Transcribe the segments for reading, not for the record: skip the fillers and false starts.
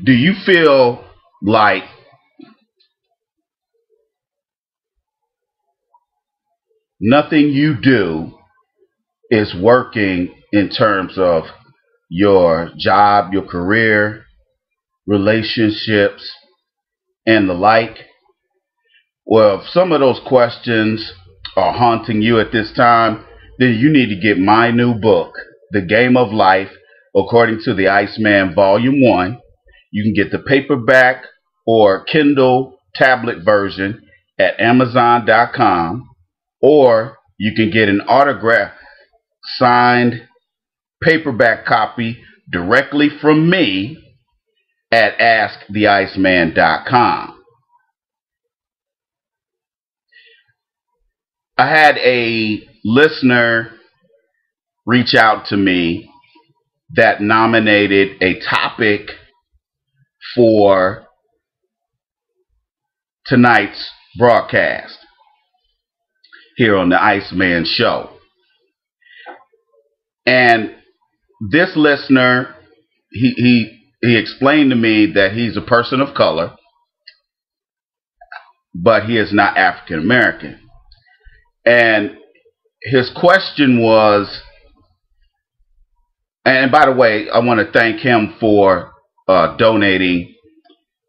Do you feel like nothing you do is working in terms of your job, your career, relationships, and the like? Well, if some of those questions are haunting you at this time, then you need to get my new book, The Game of Life, according to the Iceman Volume 1. You can get the paperback or Kindle tablet version at Amazon.com, or you can get an autograph signed paperback copy directly from me at AskTheIceman.com. I had a listener reach out to me that nominated a topic for tonight's broadcast here on the Iceman Show. And this listener, he explained to me that he's a person of color, but he is not African American. And his question was, and by the way, I want to thank him for donating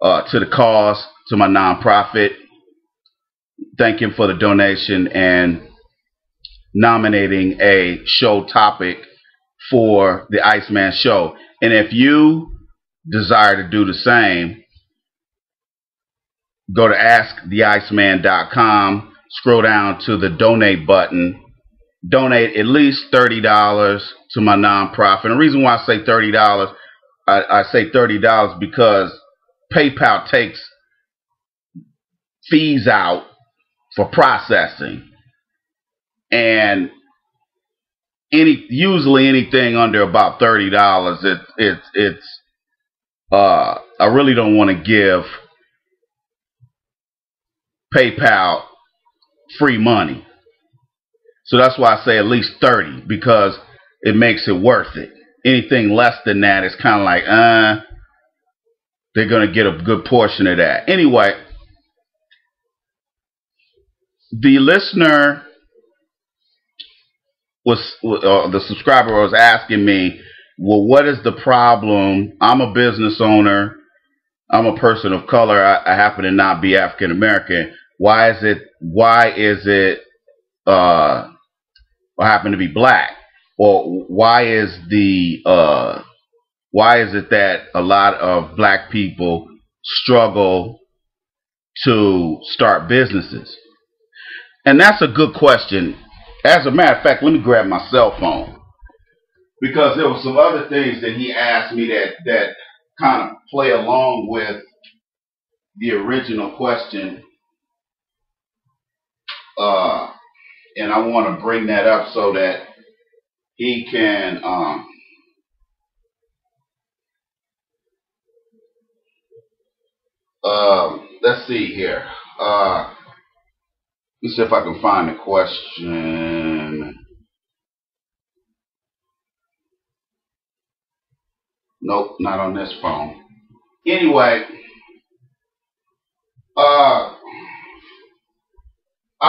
to the cause, to my nonprofit. Thank him for the donation and nominating a show topic for the Iceman Show. And if you desire to do the same, go to AskTheIceman.com, scroll down to the donate button, donate at least $30 to my nonprofit. And the reason why I say $30, I say $30 because PayPal takes fees out for processing, and usually anything under about $30, I really don't want to give PayPal free money. So that's why I say at least 30, because it makes it worth it. Anything less than that is kind of like, they're going to get a good portion of that. Anyway, the listener the subscriber was asking me, well, what is the problem? I'm a business owner. I'm a person of color. I happen to not be African American. Why is it I happen to be black? Or why is it that a lot of black people struggle to start businesses? And that's a good question. As a matter of fact, let me grab my cell phone, because there were some other things that he asked me that kind of play along with the original question, and I want to bring that up so that he can let's see here. Let me see if I can find the question. Nope, not on this phone. Anyway, I'll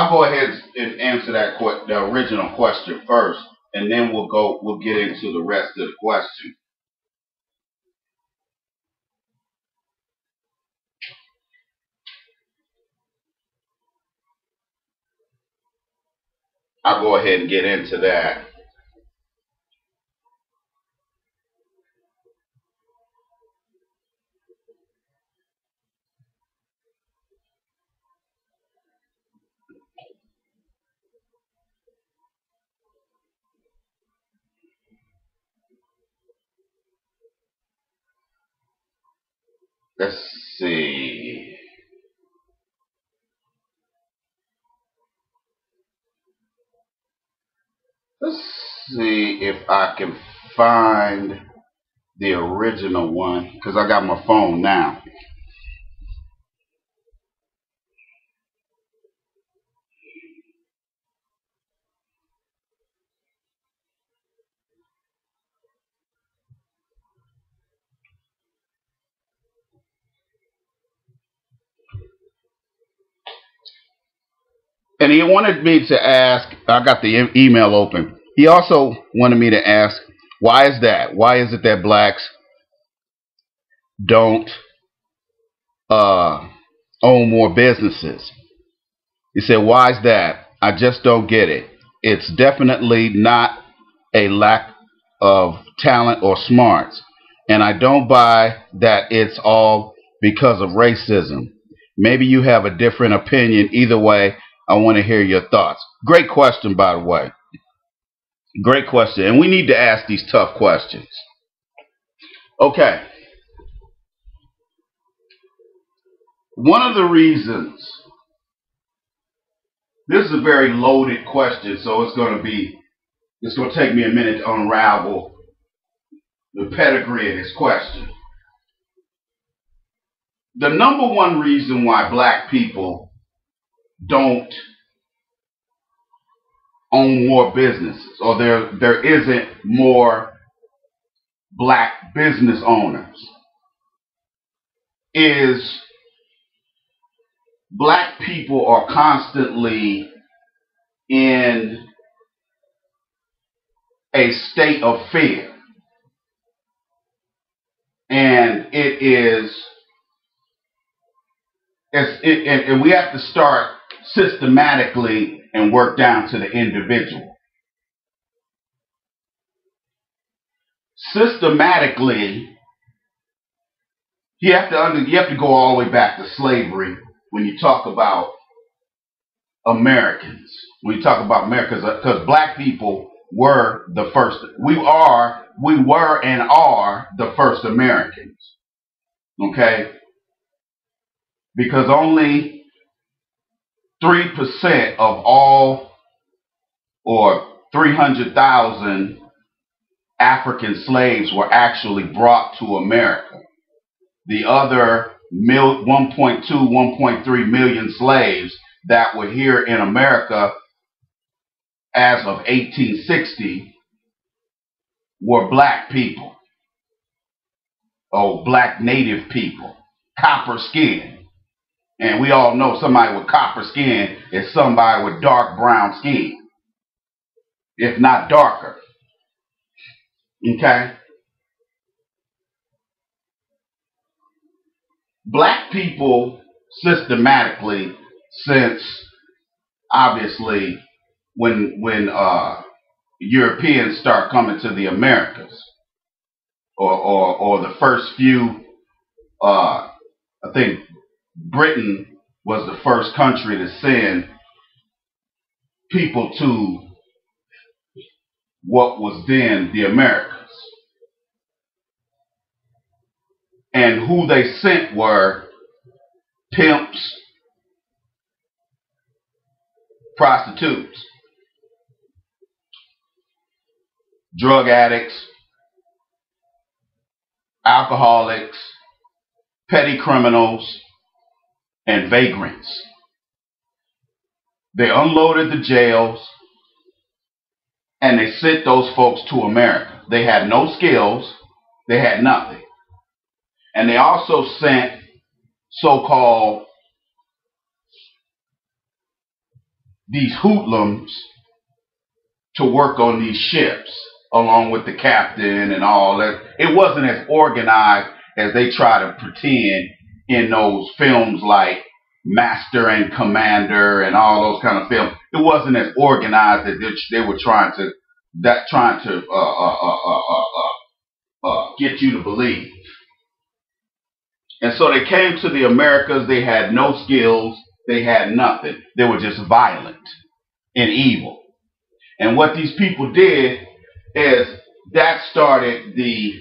go ahead and answer the original question first, and then we'll get into the rest of the question. I'll go ahead and get into that. Let's see. Let's see if I can find the original one, because I got my phone now. And he wanted me to ask, I got the email open. He also wanted me to ask, why is that? Why is it that blacks don't own more businesses? He said, why is that? I just don't get it. It's definitely not a lack of talent or smarts. And I don't buy that it's all because of racism. Maybe you have a different opinion. Either way, I want to hear your thoughts. Great question, by the way. Great question. And we need to ask these tough questions. Okay. One of the reasons, this is a very loaded question, so it's going to take me a minute to unravel the pedigree of this question. The number one reason why black people don't own more businesses, or there isn't more black business owners, is black people are constantly in a state of fear. And and we have to start systematically and work down to the individual. Systematically, you have to go all the way back to slavery when you talk about Americans. When you talk about Americans, because black people were the first. We were and are the first Americans. Okay? Because only 3% of all, or 300,000 African slaves were actually brought to America. The other 1.2, 1.3 million slaves that were here in America as of 1860 were black people. Oh, black native people. Copper skin. And we all know somebody with copper skin is somebody with dark brown skin, if not darker. Okay? Black people systematically, since obviously when Europeans start coming to the Americas, or the first few, I think Britain was the first country to send people to what was then the Americas. And who they sent were pimps, prostitutes, drug addicts, alcoholics, petty criminals, and vagrants. They unloaded the jails and they sent those folks to America. They had no skills, they had nothing. And they also sent so-called these hoodlums to work on these ships along with the captain and all that. It wasn't as organized as they try to pretend in those films like Master and Commander and all those kind of films. It wasn't as organized as they were trying to get you to believe. And so they came to the Americas. They had no skills. They had nothing. They were just violent and evil. And what these people did is that started the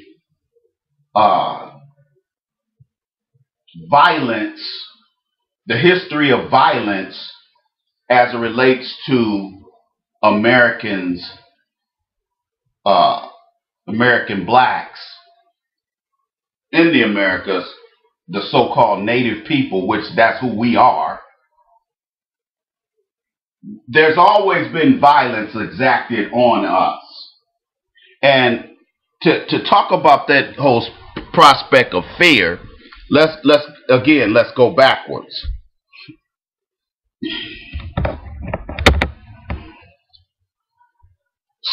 violence, the history of violence as it relates to Americans, American blacks in the Americas, the so-called native people, which that's who we are. There's always been violence exacted on us. And to talk about that whole prospect of fear, let's go backwards.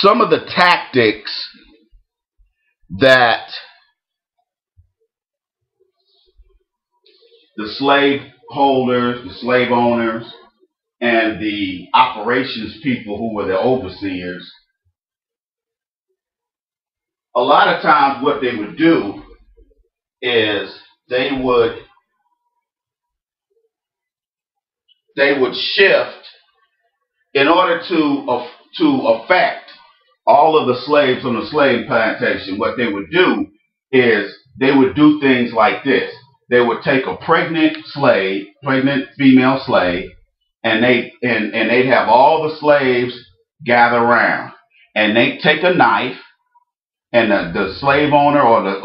some of the tactics that the slave holders, the slave owners, and the operations people who were the overseers, a lot of times what they would do is they would shift in order to affect all of the slaves on the slave plantation. What they would do is they would do things like this. They would take a pregnant female slave, and they'd have all the slaves gather around, and they'd take a knife, and the slave owner or the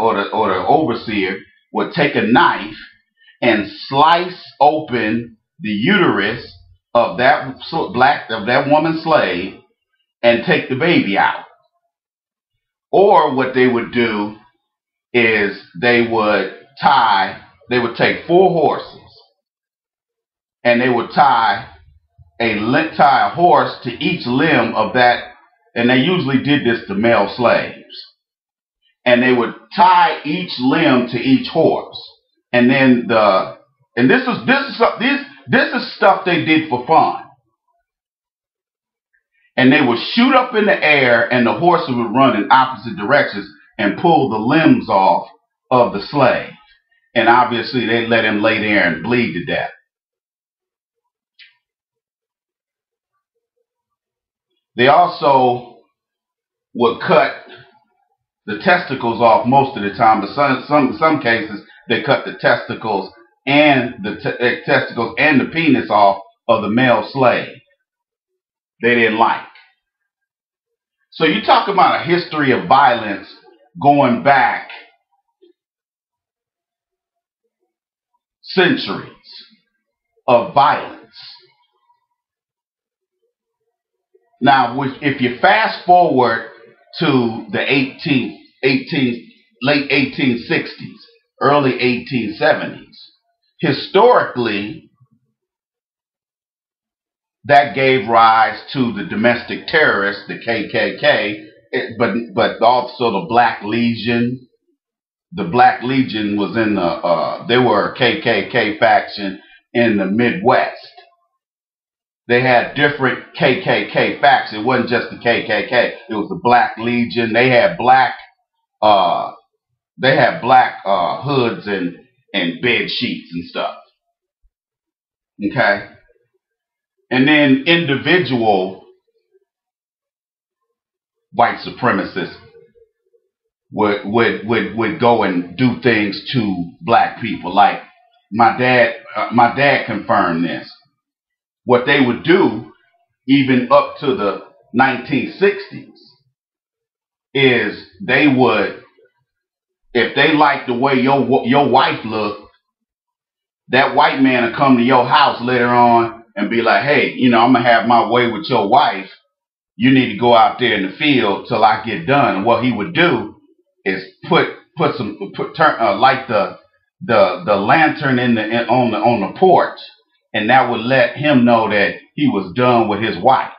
overseer would take a knife and slice open the uterus of that woman slave and take the baby out. Or what they would do is they would take 4 horses, and they would tie a horse to each limb of that, and they usually did this to male slaves. And they would tie each limb to each horse, and then this is stuff they did for fun. And they would shoot up in the air, and the horses would run in opposite directions and pull the limbs off of the slave. And obviously they let him lay there and bleed to death. They also would cut the testicles off most of the time, but some cases they cut the testicles and the penis off of the male slave. They didn't like. So you talk about a history of violence going back centuries of violence. Now, if you fast forward to the late 1860s, early 1870s, historically, that gave rise to the domestic terrorists, the KKK, but also the Black Legion. The Black Legion was in they were a KKK faction in the Midwest. They had different KKK factions. It wasn't just the KKK. It was the Black Legion. They had black hoods and bed sheets and stuff. Okay. And then individual white supremacists would go and do things to black people. Like my dad confirmed this. What they would do, even up to the 1960s, is they would, if they liked the way your wife looked, that white man would come to your house later on and be like, hey, I'm going to have my way with your wife. You need to go out there in the field till I get done. And what he would do is light the lantern on the porch, and that would let him know that he was done with his wife.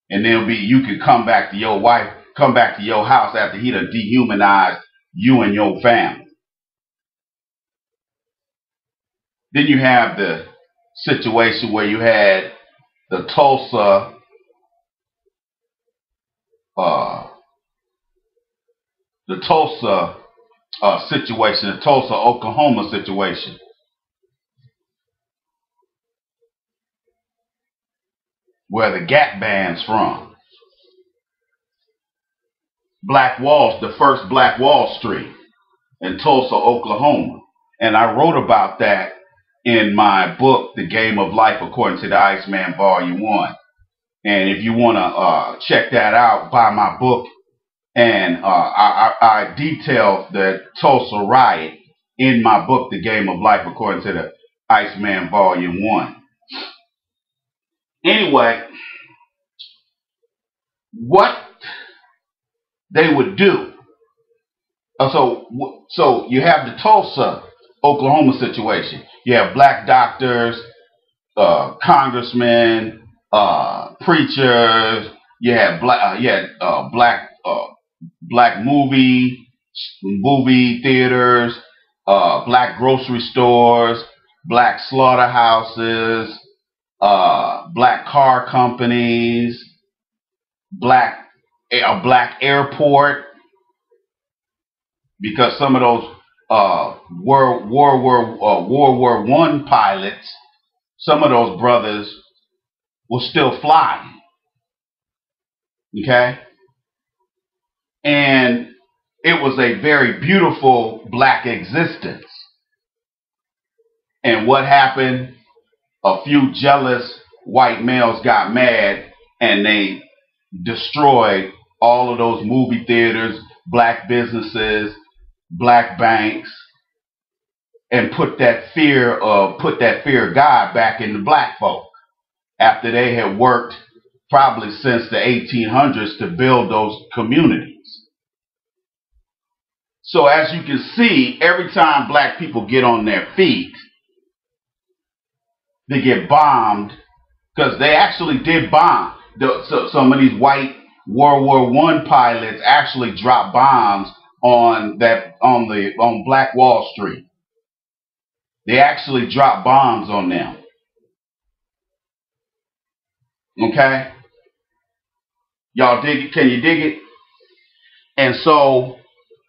And then you could come back to your house after he'd have dehumanized you and your family. Then you have the situation where you had the Tulsa situation, the Tulsa, Oklahoma situation. Where the Gap Band's from. The first Black Wall Street in Tulsa, Oklahoma. And I wrote about that in my book, The Game of Life According to the Iceman, Volume 1. And if you want to check that out, buy my book. And I detail the Tulsa riot in my book, The Game of Life According to the Iceman, Volume 1. Anyway, what they would do. So you have the Tulsa, Oklahoma situation. You have black doctors, congressmen, preachers. You had black movie theaters, black grocery stores, black slaughterhouses, black car companies, a black airport, because some of those World War One pilots, some of those brothers were still flying. Okay, and it was a very beautiful black existence. And what happened? A few jealous white males got mad and they destroyed all of those movie theaters, black businesses, black banks, and put that fear of God back into black folk after they had worked probably since the 1800s to build those communities. So as you can see, every time black people get on their feet, they get bombed, because they actually did bomb. So some of these white World War One pilots actually dropped bombs on Black Wall Street. They actually dropped bombs on them. Okay? Y'all dig it? Can you dig it? And so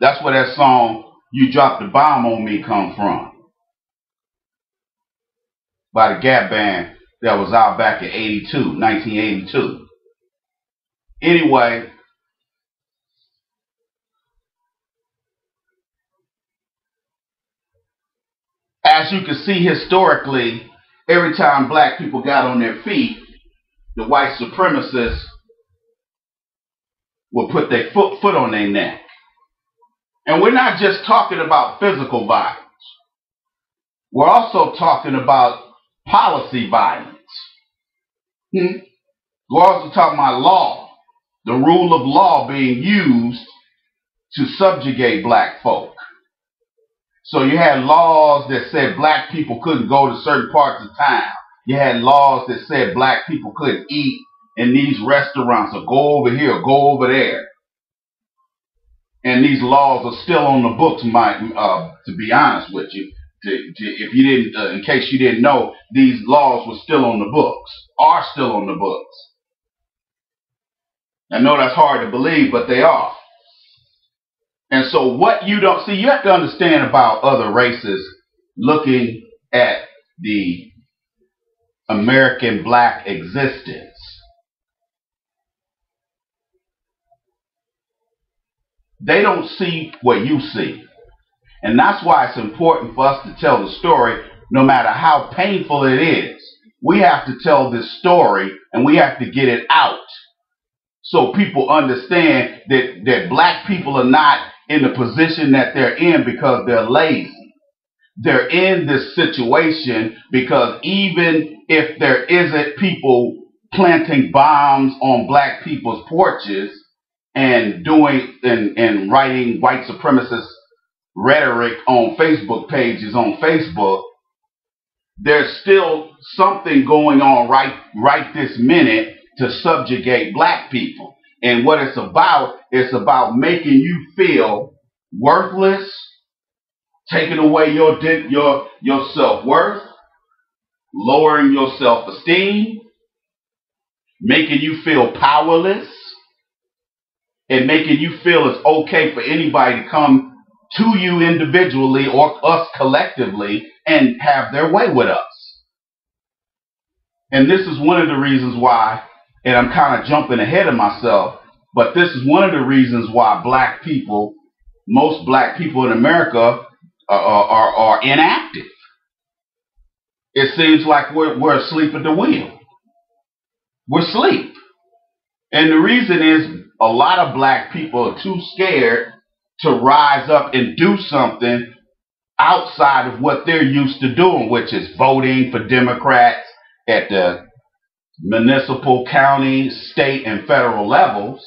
that's where that song "You Dropped the Bomb on Me" come from, by the Gap Band, that was out back in 1982. Anyway, as you can see historically, every time black people got on their feet, the white supremacists would put their foot on their neck. And we're not just talking about physical violence. We're also talking about policy violence. We're also talking about law, the rule of law being used to subjugate black folk. So you had laws that said black people couldn't go to certain parts of town. You had laws that said black people couldn't eat in these restaurants, or go over here, or go over there. And these laws are still on the books, to be honest with you. If you didn't, in case you didn't know, these laws were still on the books, are still on the books. I know that's hard to believe, but they are. And so what you don't see, you have to understand about other races looking at the American black existence. They don't see what you see. And that's why it's important for us to tell the story, no matter how painful it is. We have to tell this story, and we have to get it out, so people understand that black people are not in the position that they're in because they're lazy. They're in this situation because even if there isn't people planting bombs on black people's porches and writing white supremacist rhetoric on Facebook pages on Facebook, there's still something going on right this minute to subjugate black people. And what it's about making you feel worthless, taking away your self-worth, lowering your self-esteem, making you feel powerless, and making you feel it's okay for anybody to come to you individually or us collectively and have their way with us. And this is one of the reasons why, and I'm kind of jumping ahead of myself, but this is one of the reasons why most black people in America are inactive. It seems like we're asleep at the wheel. We're asleep. And the reason is a lot of black people are too scared to rise up and do something outside of what they're used to doing, which is voting for Democrats at the municipal, county, state, and federal levels.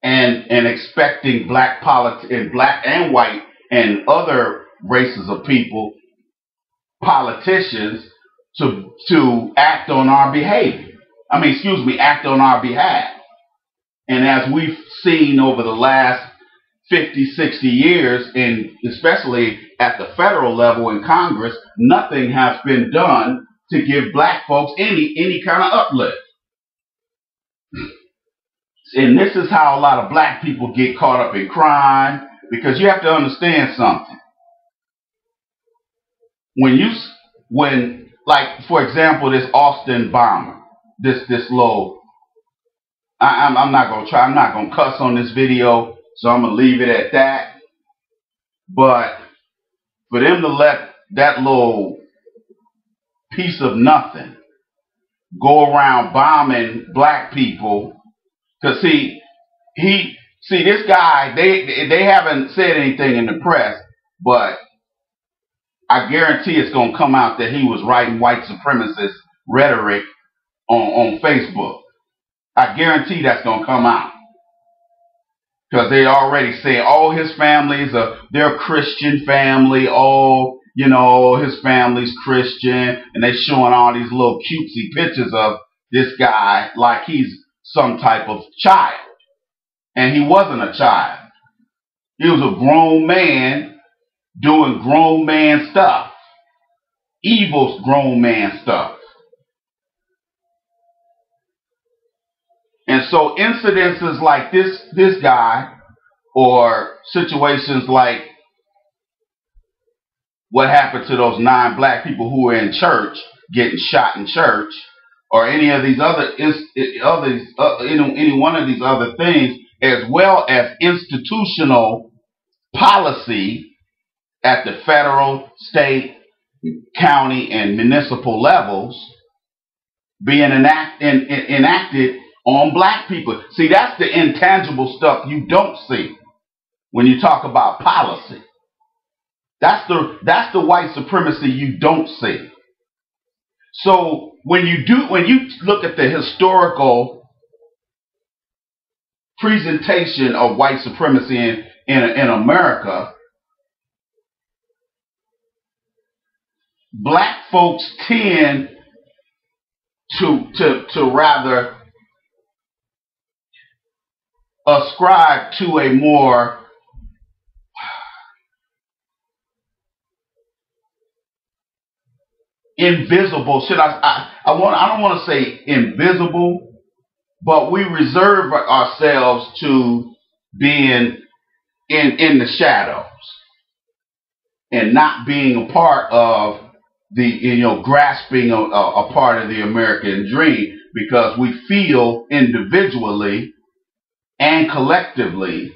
And expecting black and white and other races of people politicians to act on our behavior. Act on our behalf. And as we've seen over the last 50, 60 years, and especially at the federal level in Congress, nothing has been done to give black folks any kind of uplift. And this is how a lot of black people get caught up in crime, because you have to understand something. Like, for example, this Austin bomber, this little, I'm not gonna cuss on this video, so I'm gonna leave it at that. But for them to let that little piece of nothing go around bombing black people, because this guy, they haven't said anything in the press, but I guarantee it's going to come out that he was writing white supremacist rhetoric on Facebook. I guarantee that's going to come out. Because they already say, oh, his family's they're a Christian family. Oh, his family's Christian. And they're showing all these little cutesy pictures of this guy like he's some type of child. And he wasn't a child. He was a grown man doing grown man stuff. Evil grown man stuff. And so incidences like this guy, or situations like what happened to those 9 black people who were in church getting shot in church, or any of these any one of these other things, as well as institutional policy at the federal, state, county, and municipal levels being enacted on black people. See, that's the intangible stuff you don't see when you talk about policy. That's the white supremacy you don't see. So when you look at the historical presentation of white supremacy in America, black folks tend to rather ascribe to a more invisible, I don't want to say invisible, but we reserve ourselves to being in the shadows and not being a part of the, grasping a part of the American dream, because we feel individually and collectively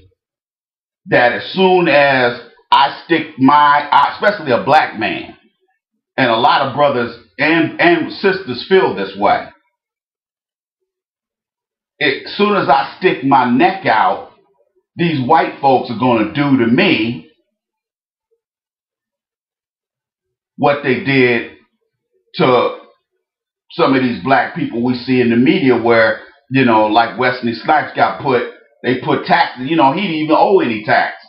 that as soon as I stick especially a black man, and a lot of brothers and sisters feel this way, as soon as I stick my neck out, these white folks are going to do to me what they did to some of these black people we see in the media, where, like Wesley Snipes they put taxes, he didn't even owe any taxes.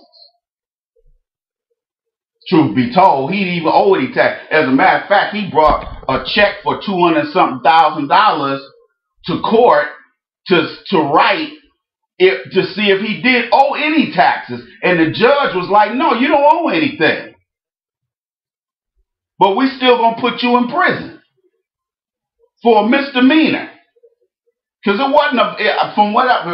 Truth be told, he didn't even owe any tax. As a matter of fact, he brought a check for $200-something thousand to court to write it, to see if he did owe any taxes. And the judge was like, no, you don't owe anything. But we still gonna put you in prison for a misdemeanor. Because it wasn't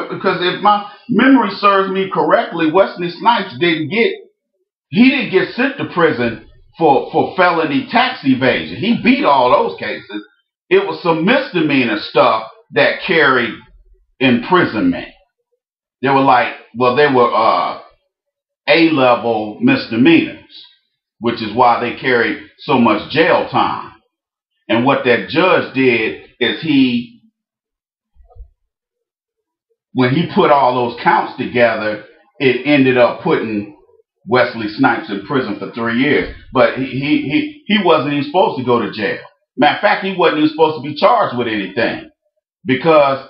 because if my memory serves me correctly, Wesley Snipes didn't get sent to prison for felony tax evasion. He beat all those cases. It was some misdemeanor stuff that carried imprisonment. They were A-level misdemeanors, which is why they carried so much jail time. And what that judge did is when he put all those counts together, it ended up putting Wesley Snipes in prison for 3 years. But he wasn't even supposed to go to jail. Matter of fact, he wasn't even supposed to be charged with anything, because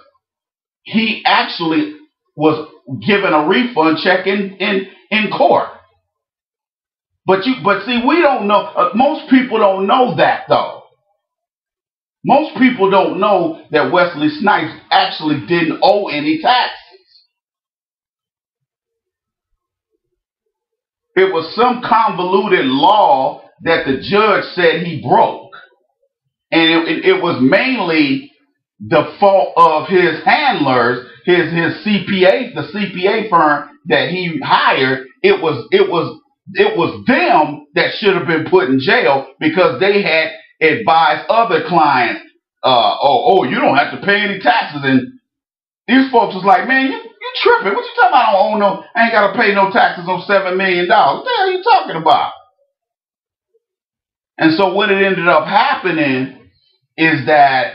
he actually was given a refund check in court. But see, we don't know. Most people don't know that though. Most people don't know that Wesley Snipes actually didn't owe any taxes. It was some convoluted law that the judge said he broke. And it was mainly the fault of his handlers, his CPA, the CPA firm that he hired. It was them that should have been put in jail because they had advised other clients, you don't have to pay any taxes. And these folks was like, man, you tripping. What you talking about? I don't owe no, I ain't got to pay no taxes on $7 million. What the hell are you talking about? And so what it ended up happening is that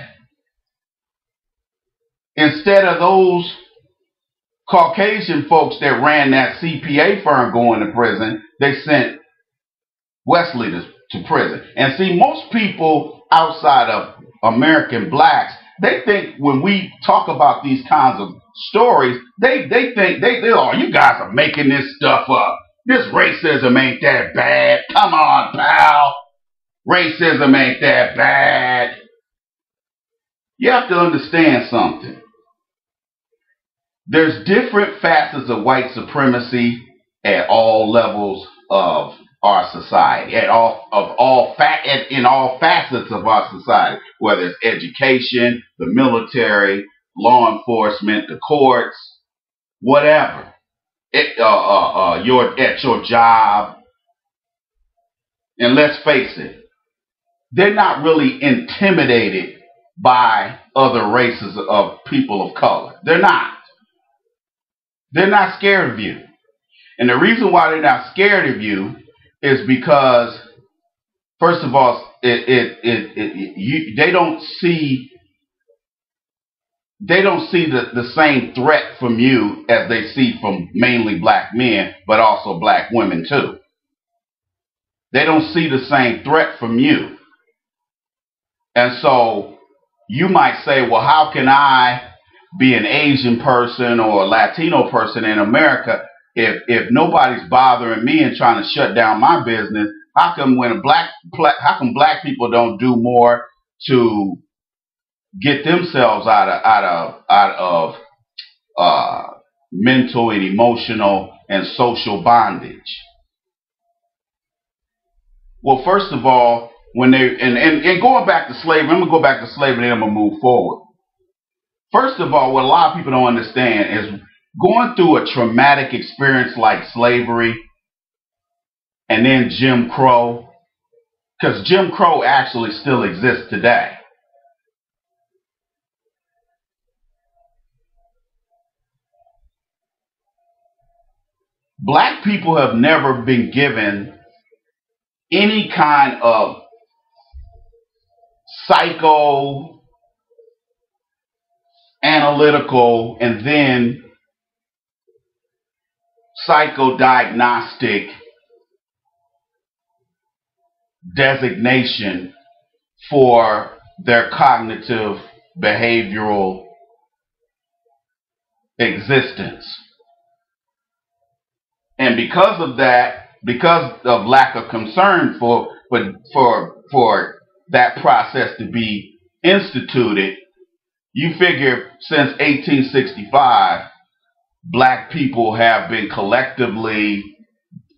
instead of those Caucasian folks that ran that CPA firm going to prison, they sent Wesley to prison. And see, most people outside of American blacks, they think when we talk about these kinds of stories, they think oh, you guys are making this stuff up. This racism ain't that bad. Come on, pal. Racism ain't that bad. You have to understand something. There's different facets of white supremacy at all levels of our society, in all facets of our society, whether it's education, the military, law enforcement, the courts, whatever. At your job, and let's face it, they're not really intimidated by other races of people of color. They're not. They're not scared of you. And the reason why they're not scared of you is because, first of all, they don't see the same threat from you as they see from mainly black men, but also black women too. They don't see the same threat from you. And so you might say, well, how can I be an Asian person or a Latino person in America if nobody's bothering me and trying to shut down my business? How come black people don't do more to get themselves out of mental and emotional and social bondage? Well, first of all, when they and going back to slavery, I'm gonna go back to slavery and then I'm gonna move forward. First of all, what a lot of people don't understand is going through a traumatic experience like slavery and then Jim Crow, because Jim Crow actually still exists today. Black people have never been given any kind of psychoanalytical and then psychodiagnostic designation for their cognitive behavioral existence. And because of that, because of lack of concern for that process to be instituted, you figure since 1865, black people have been collectively,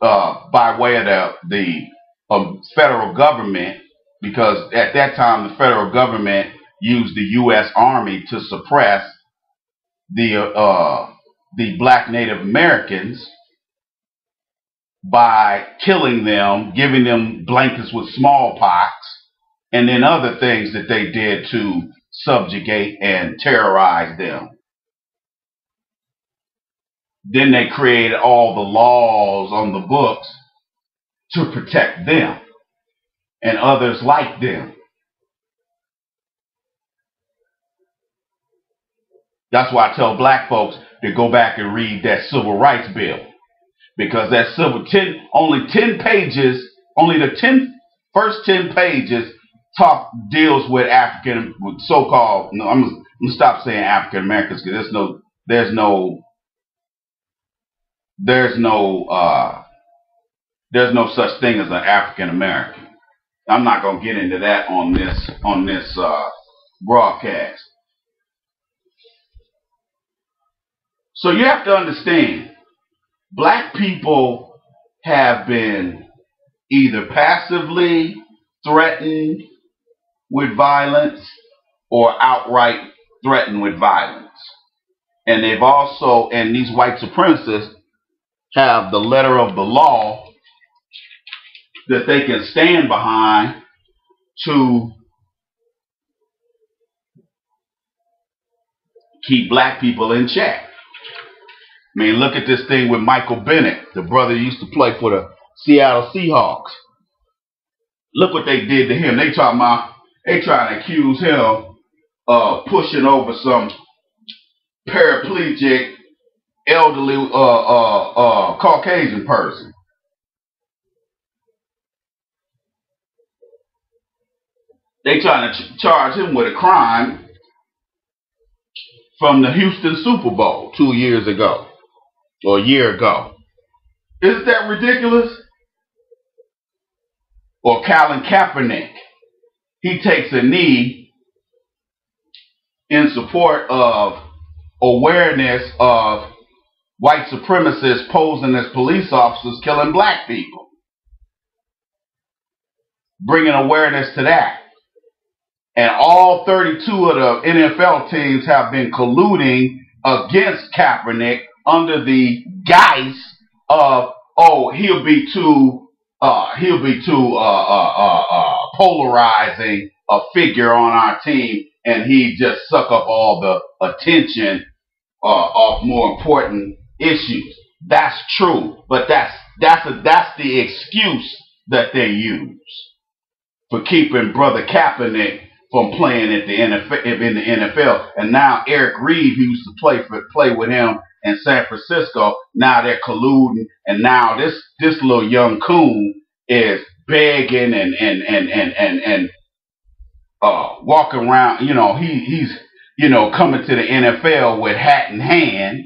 by way of the federal government, because at that time the federal government used the U.S. Army to suppress the black Native Americans by killing them, giving them blankets with smallpox, and then other things that they did to subjugate and terrorize them. Then they created all the laws on the books to protect them and others like them. That's why I tell black folks to go back and read that Civil Rights Bill. Because that only the first 10 pages deals with so-called, no, I'm gonna stop saying African Americans because there's no There's no such thing as an African American. I'm not going to get into that on this broadcast. So you have to understand, black people have been either passively threatened with violence or outright threatened with violence. And they've also, and these white supremacists have the letter of the law that they can stand behind to keep black people in check. I mean, look at this thing with Michael Bennett, the brother who used to play for the Seattle Seahawks. Look what they did to him. They trying to accuse him of pushing over some paraplegic, elderly, Caucasian person. They trying to charge him with a crime from the Houston Super Bowl 2 years ago, or a year ago. Isn't that ridiculous? Or Colin Kaepernick. He takes a knee in support of awareness of white supremacists posing as police officers killing black people. Bringing awareness to that. And all 32 of the NFL teams have been colluding against Kaepernick under the guise of, oh, he'll be too polarizing a figure on our team, and he just suck up all the attention of more important issues. That's true, but that's the excuse that they use for keeping Brother Kaepernick from playing at the NFL, in the NFL. And now Eric Reed, who used to play with him in San Francisco, now they're colluding, and now this little young coon is begging and walking around. You know, he's coming to the NFL with hat in hand,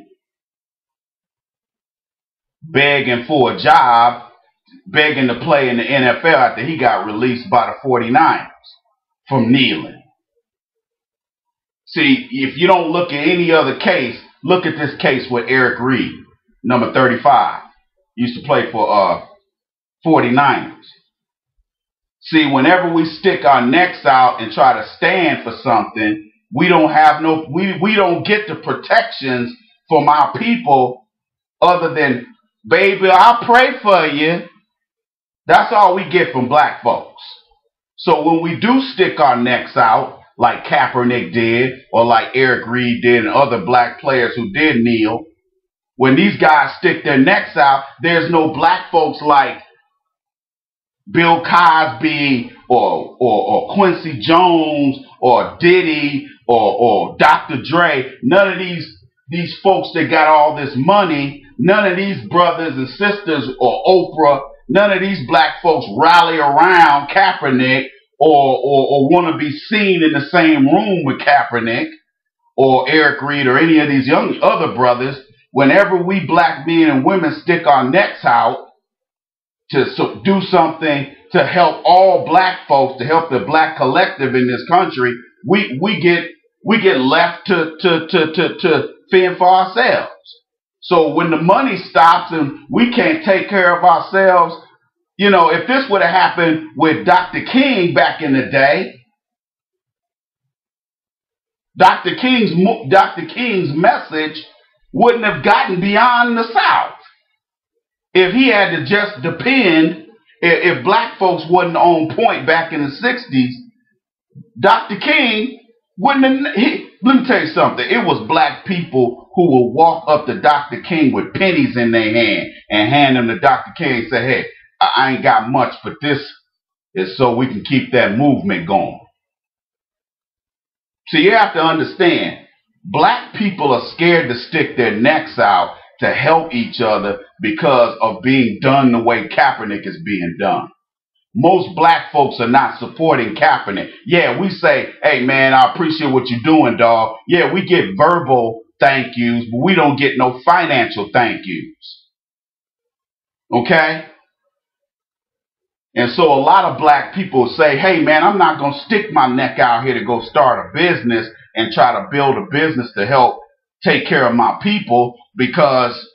begging for a job, begging to play in the NFL after he got released by the 49ers from kneeling. See, if you don't look at any other case, look at this case with Eric Reed, number 35. Used to play for 49ers. See, whenever we stick our necks out and try to stand for something, we don't get the protections from our people other than, baby, I'll pray for you. That's all we get from black folks. So when we do stick our necks out, like Kaepernick did, or like Eric Reed did, and other black players who did kneel, when these guys stick their necks out, there's no black folks like Bill Cosby or Quincy Jones or Diddy or Dr. Dre. None of these folks that got all this money, none of these brothers and sisters or Oprah, none of these black folks rally around Kaepernick or want to be seen in the same room with Kaepernick or Eric Reed or any of these young other brothers. Whenever we black men and women stick our necks out to do something to help all black folks, to help the black collective in this country, we get left to fend for ourselves. So when the money stops and we can't take care of ourselves, you know, if this would have happened with Dr. King back in the day, Dr. King's message wouldn't have gotten beyond the South. If he had to just depend, if black folks wasn't on point back in the 60s, Dr. King wouldn't have, let me tell you something. It was black people who would walk up to Dr. King with pennies in their hand and hand them to Dr. King and say, hey, I ain't got much, but this is so we can keep that movement going. So you have to understand, black people are scared to stick their necks out to help each other because of being done the way Kaepernick is being done. Most black folks are not supporting Kaepernick. Yeah, we say, hey man, I appreciate what you're doing, dog. Yeah, we get verbal thank yous, but we don't get no financial thank yous. Okay? And so a lot of black people say, hey man, I'm not going to stick my neck out here to go start a business and try to build a business to help take care of my people because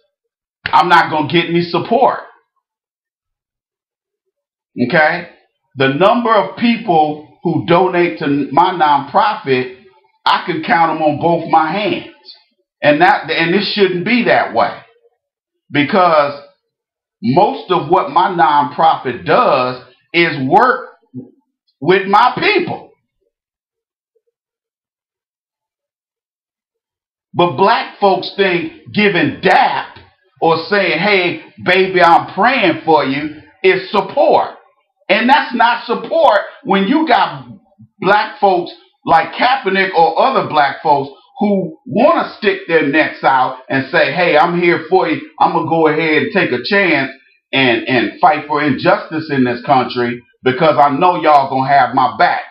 I'm not going to get any support. Okay? The number of people who donate to my nonprofit, I can count them on both my hands. And this shouldn't be that way. Because most of what my nonprofit does is work with my people. But black folks think giving dap or saying, hey, baby, I'm praying for you is support. And that's not support when you got black folks like Kaepernick or other black folks who want to stick their necks out and say, hey, I'm here for you. I'm going to go ahead and take a chance and fight for injustice in this country because I know y'all going to have my back.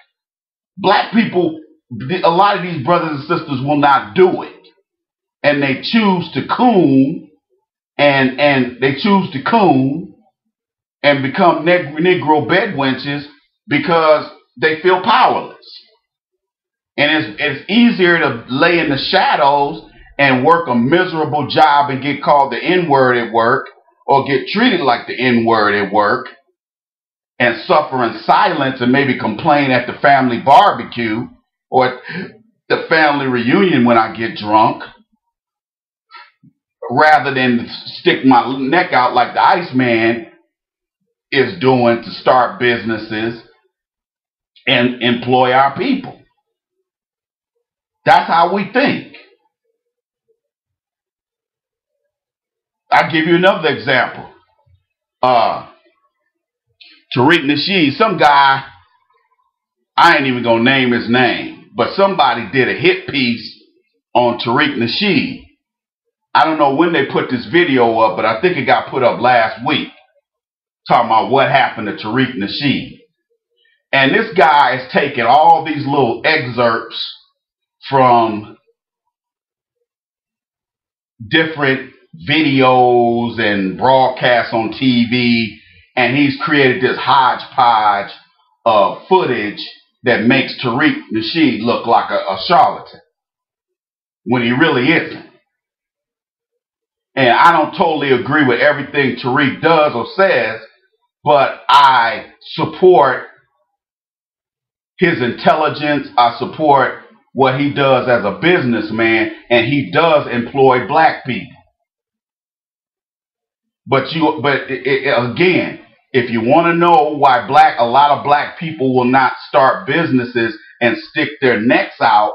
Black people, a lot of these brothers and sisters will not do it. And they choose to coon and become Negro bedwenches because they feel powerless. And it's easier to lay in the shadows and work a miserable job and get called the N-word at work or get treated like the N-word at work and suffer in silence and maybe complain at the family barbecue or at the family reunion when I get drunk, rather than stick my neck out like the Iceman is doing to start businesses and employ our people. That's how we think. I'll give you another example. Tariq Nasheed, some guy, I ain't even gonna name his name, but somebody did a hit piece on Tariq Nasheed. I don't know when they put this video up, but I think it got put up last week, talking about what happened to Tariq Nasheed. And this guy is taking all these little excerpts from different videos and broadcasts on TV, and he's created this hodgepodge of footage that makes Tariq Nasheed look like a charlatan when he really isn't. And I don't totally agree with everything Tariq does or says, but I support his intelligence. I support what he does as a businessman, and he does employ black people. Again, if you want to know why a lot of black people will not start businesses and stick their necks out,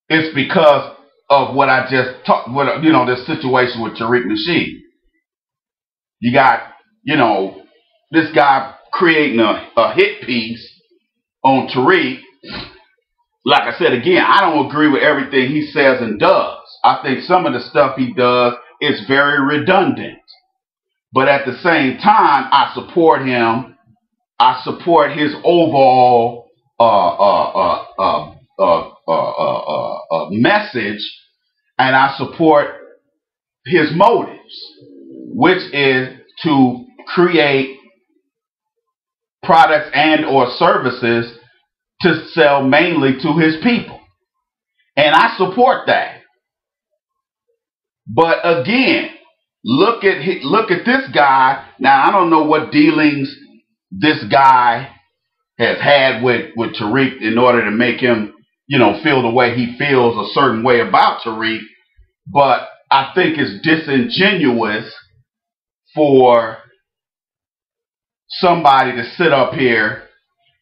it's because of what I just talked, this situation with Tariq Nasheed. You got, this guy creating a hit piece on Tariq. Like I said, again, I don't agree with everything he says and does. I think some of the stuff he does is very redundant. But at the same time, I support him. I support his overall message, and I support his motives, which is to create products and or services to sell mainly to his people. And I support that. But again, look at this guy. Now, I don't know what dealings this guy has had with Tariq in order to make him, feel the way he feels a certain way about Tariq. But I think it's disingenuous for somebody to sit up here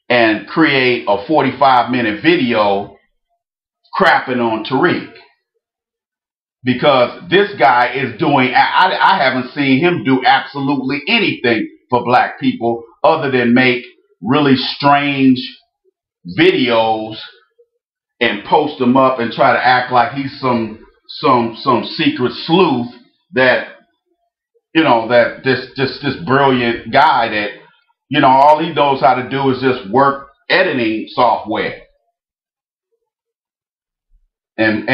and create a 45-minute video crapping on Tariq. Because this guy is doing, I haven't seen him do absolutely anything for black people other than make really strange videos and post them up and try to act like he's some secret sleuth that, that this brilliant guy that, all he knows how to do is just work editing software. And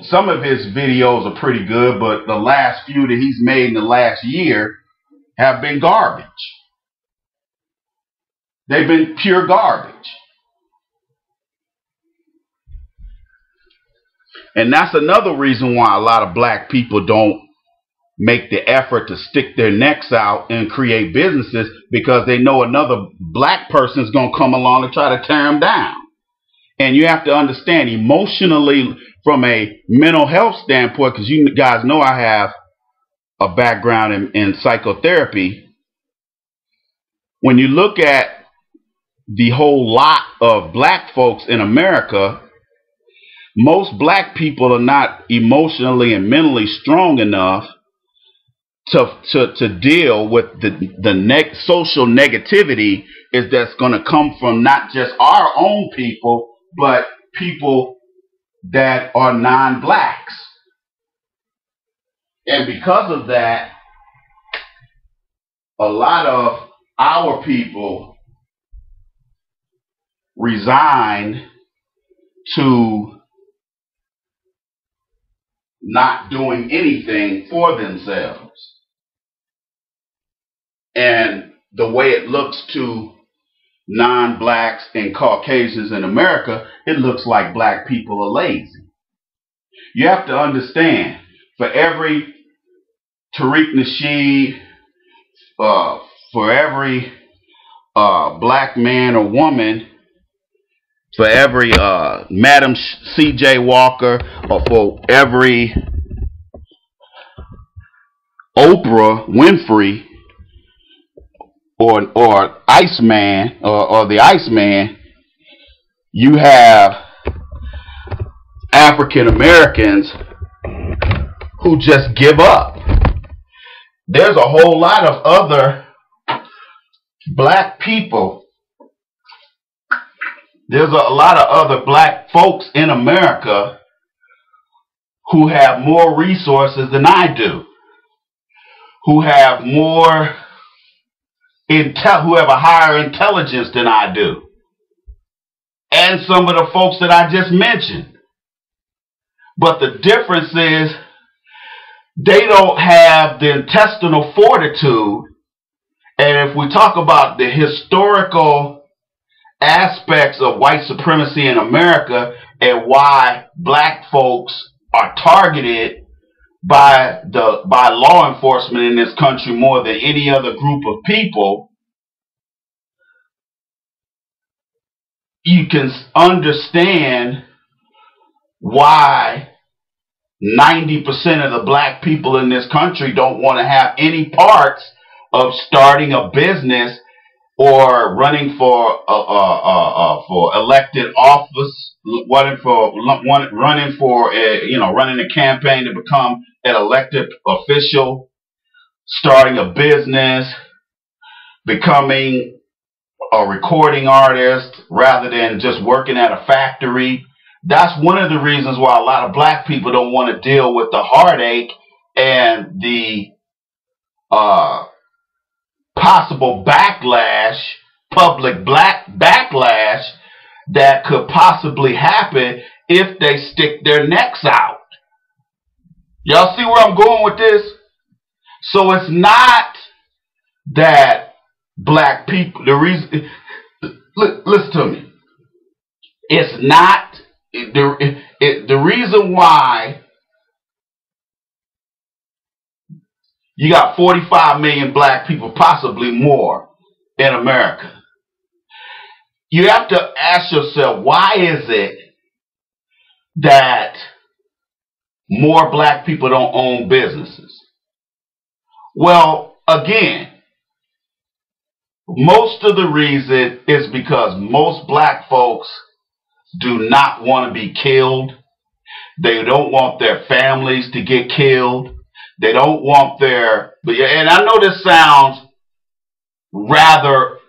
some of his videos are pretty good, but the last few that he's made in the last year have been garbage. They've been pure garbage. And that's another reason why a lot of black people don't make the effort to stick their necks out and create businesses, because they know another black person is going to come along and try to tear them down. And you have to understand, emotionally, from a mental health standpoint, because you guys know I have a background in psychotherapy. When you look at the whole lot of black folks in America, most black people are not emotionally and mentally strong enough to deal with the social negativity that's going to come from not just our own people, but people that are non-blacks. And because of that, a lot of our people resign to not doing anything for themselves. And the way it looks to non-blacks and Caucasians in America, it looks like black people are lazy. You have to understand, for every Tariq Nasheed, for every black man or woman, for every Madam C.J. Walker, or for every Oprah Winfrey, or Iceman, or the Iceman, you have African Americans who just give up. There's a whole lot of other black people. There's a lot of other black folks in America who have more resources than I do, who have more who have a higher intelligence than I do, and some of the folks that I just mentioned. But the difference is they don't have the intestinal fortitude. And if we talk about the historical aspects of white supremacy in America and why black folks are targeted by law enforcement in this country more than any other group of people, you can understand why 90% of the black people in this country don't want to have any parts of starting a business or running for elected office, running a campaign to become an elected official, starting a business, becoming a recording artist rather than just working at a factory. That's one of the reasons why a lot of black people don't want to deal with the heartache and the possible backlash, public black backlash that could possibly happen if they stick their necks out. Y'all see where I'm going with this? So it's not that black people, the reason, listen to me, it's not, the reason why you got 45 million black people, possibly more, in America. You have to ask yourself, why is it that more black people don't own businesses? Well, again, most of the reason is because most black folks do not want to be killed. They don't want their families to get killed. They don't want and I know this sounds rather,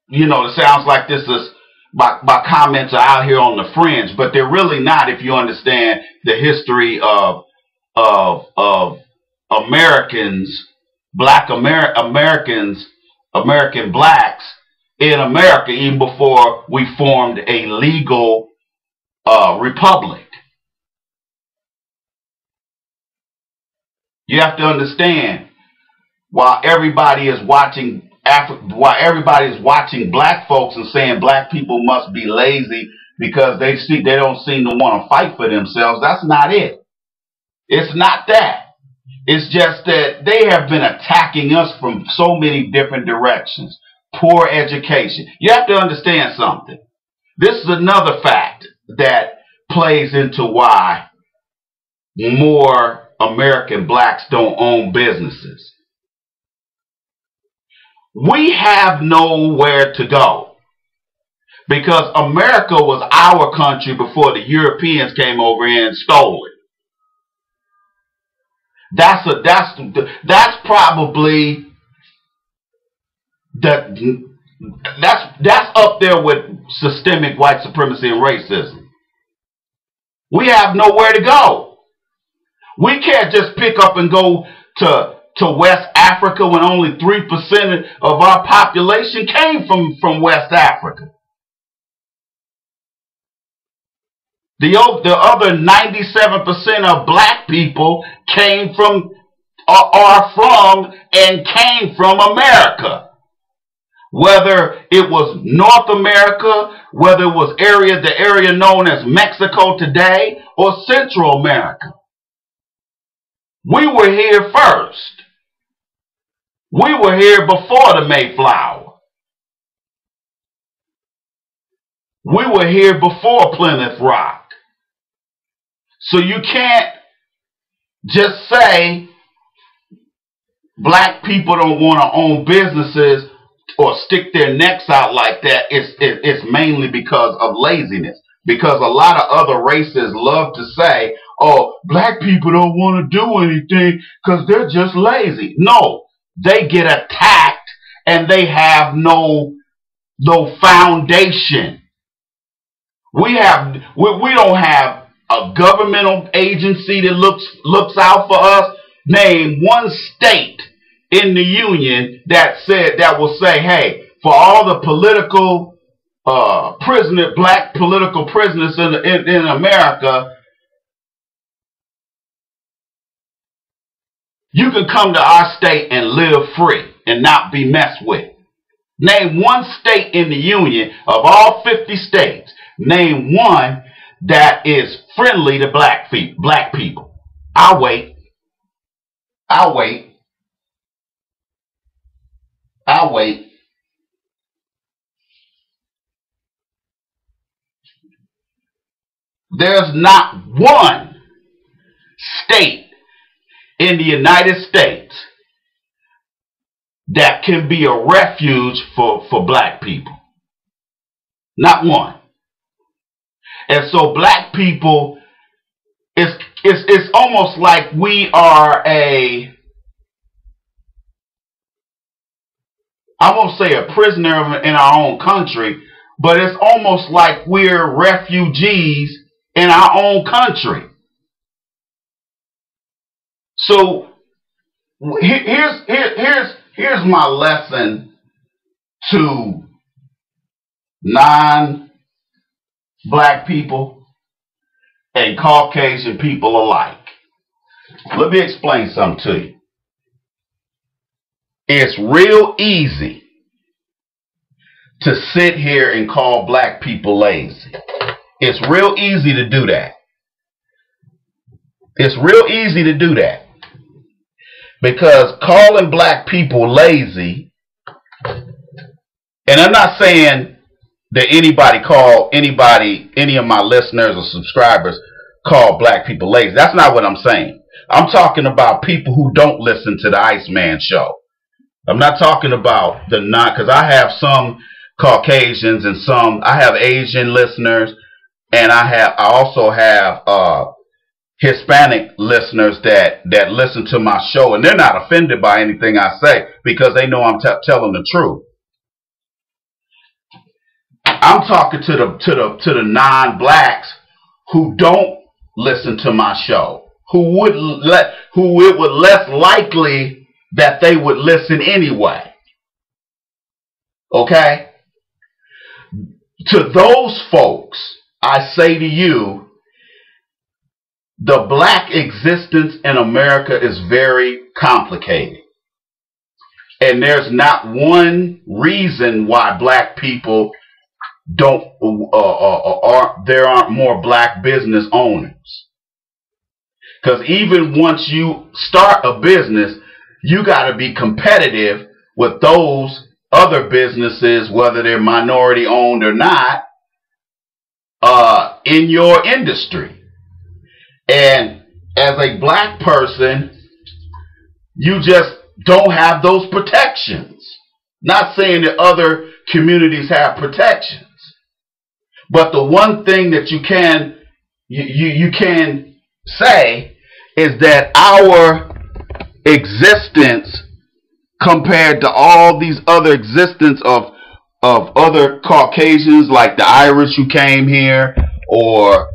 it sounds like this is, my comments are out here on the fringe, but they're really not if you understand the history of Americans, American blacks in America, even before we formed a legal republic. You have to understand, while everybody is watching black folks and saying black people must be lazy because they don't seem to want to fight for themselves. That's not it. It's not that. It's just that they have been attacking us from so many different directions. Poor education. You have to understand something. This is another fact that plays into why more American blacks don't own businesses. We have nowhere to go because America was our country before the Europeans came over here and stole it. That's probably that's up there with systemic white supremacy and racism. We have nowhere to go. We can't just pick up and go to West Africa when only 3% of our population came from West Africa. The other 97% of black people came from, are from, and came from America. Whether it was North America, whether it was the area known as Mexico today, or Central America. We were here first. We were here before the Mayflower. We were here before Plymouth Rock. So you can't just say black people don't want to own businesses or stick their necks out like that. It's mainly because of laziness. Because a lot of other races love to say, oh, black people don't want to do anything because they're just lazy. No, they get attacked and they have no foundation. We don't have a governmental agency that looks out for us. Name one state in the union that will say, hey, for all the political black political prisoners in America, you can come to our state and live free and not be messed with. Name one state in the union of all 50 states. Name one that is friendly to black people. I'll wait. There's not one state in the United States that can be a refuge for black people. Not one. And so black people, it's almost like we are I won't say a prisoner in our own country, but it's almost like we're refugees in our own country. So here's my lesson to non-black people and Caucasian people alike. Let me explain something to you. It's real easy to sit here and call black people lazy. It's real easy to do that. It's real easy to do that. Because calling black people lazy, and I'm not saying that any of my listeners or subscribers call black people lazy. That's not what I'm saying. I'm talking about people who don't listen to the Iceman show. I'm not talking about because I have some Caucasians and I have Asian listeners, and I also have Hispanic listeners that listen to my show, and they're not offended by anything I say because they know I'm telling the truth. I'm talking to the non-blacks who don't listen to my show, who it would less likely that they would listen anyway. Okay? To those folks, I say to you, the black existence in America is very complicated. And there's not one reason why black people don't there aren't more black business owners. Because even once you start a business, you got to be competitive with those other businesses, whether they're minority owned or not, in your industry. And as a black person, you just don't have those protections. Not saying that other communities have protections, but the one thing that you can say is that our existence compared to all these other existence of other Caucasians, like the Irish who came here, or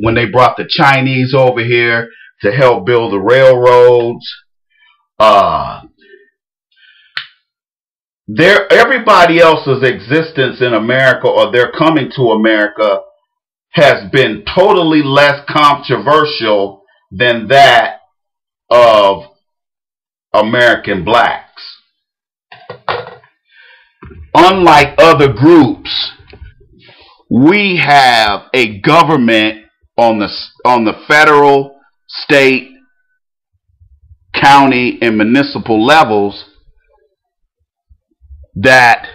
when they brought the Chinese over here to help build the railroads, everybody else's existence in America, or their coming to America, has been totally less controversial than that of American blacks. Unlike other groups, we have a government on the federal, state, county, and municipal levels that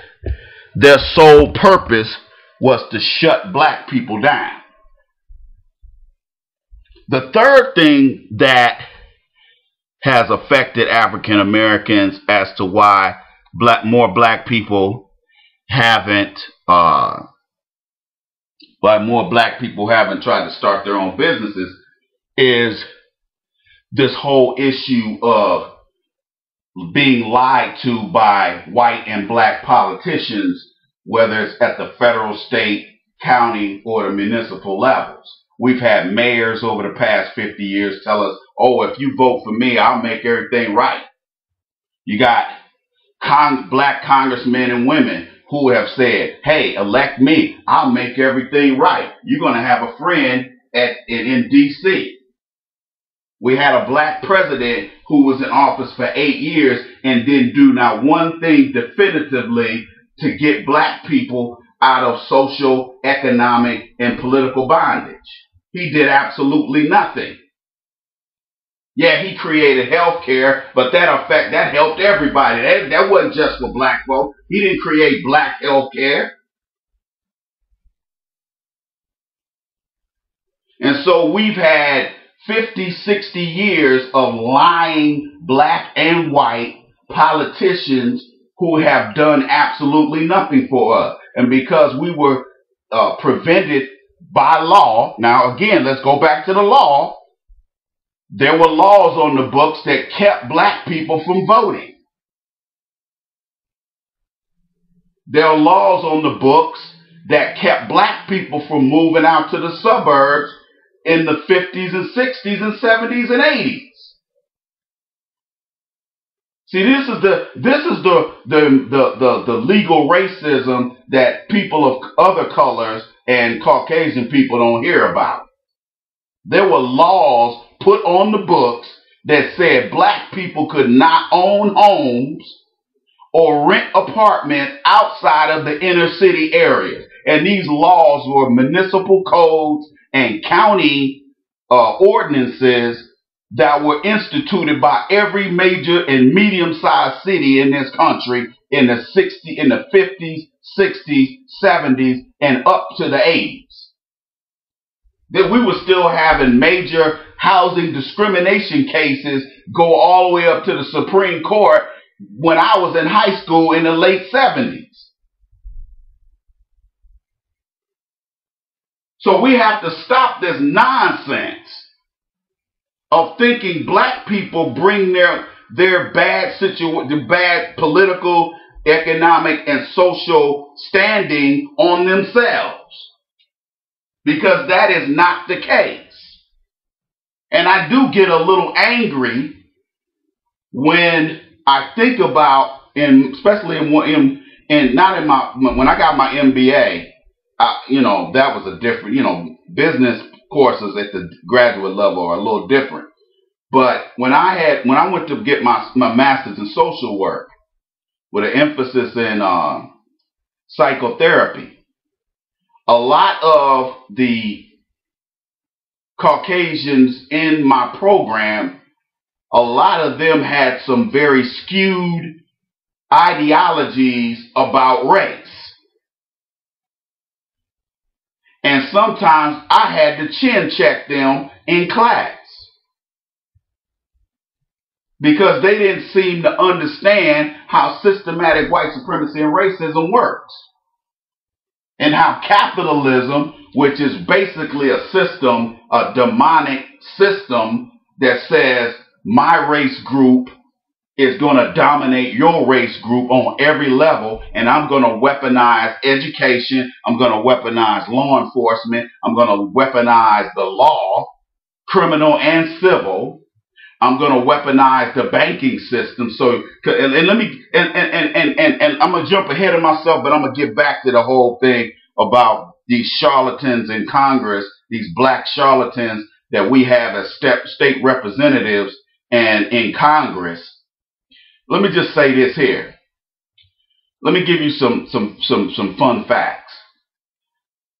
their sole purpose was to shut black people down. The third thing that has affected African Americans as to why more black people haven't tried to start their own businesses is this whole issue of being lied to by white and black politicians, whether it's at the federal, state, county, or the municipal levels. We've had mayors over the past 50 years tell us, oh, if you vote for me, I'll make everything right. You got black congressmen and women who have said, hey, elect me, I'll make everything right. You're going to have a friend in D.C. We had a black president who was in office for 8 years and didn't do not one thing definitively to get black people out of social, economic, and political bondage. He did absolutely nothing. Yeah, he created health care, but that helped everybody. That wasn't just for black folk. He didn't create black health care. And so we've had 50, 60 years of lying black and white politicians who have done absolutely nothing for us. And because we were prevented by law, now again, let's go back to the law. There were laws on the books that kept black people from voting. There are laws on the books that kept black people from moving out to the suburbs in the 50s and 60s and 70s and 80s. See, this is the legal racism that people of other colors and Caucasian people don't hear about. There were laws put on the books that said black people could not own homes or rent apartments outside of the inner city areas. And these laws were municipal codes and county ordinances that were instituted by every major and medium-sized city in this country in the 50s, 60s, 70s, and up to the 80s. That we were still having major housing discrimination cases go all the way up to the Supreme Court when I was in high school in the late 70s. So we have to stop this nonsense of thinking black people bring their bad political, economic, and social standing on themselves. Because that is not the case. And I do get a little angry when I think about, and especially when I got my MBA, that was a different, business courses at the graduate level are a little different. But when I went to get my master's in social work with an emphasis in psychotherapy, a lot of the Caucasians in my program, a lot of them had some very skewed ideologies about race. And sometimes I had to chin check them in class because they didn't seem to understand how systematic white supremacy and racism works, and how capitalism, which is basically a system, a demonic system that says my race group is going to dominate your race group on every level, and I'm going to weaponize education, I'm going to weaponize law enforcement, I'm going to weaponize the law, criminal and civil. I'm going to weaponize the banking system. So, and I'm going to jump ahead of myself, but I'm going to get back to the whole thing about these charlatans in Congress, these black charlatans that we have as state representatives and in Congress. Let me just say this here. Let me give you some fun facts.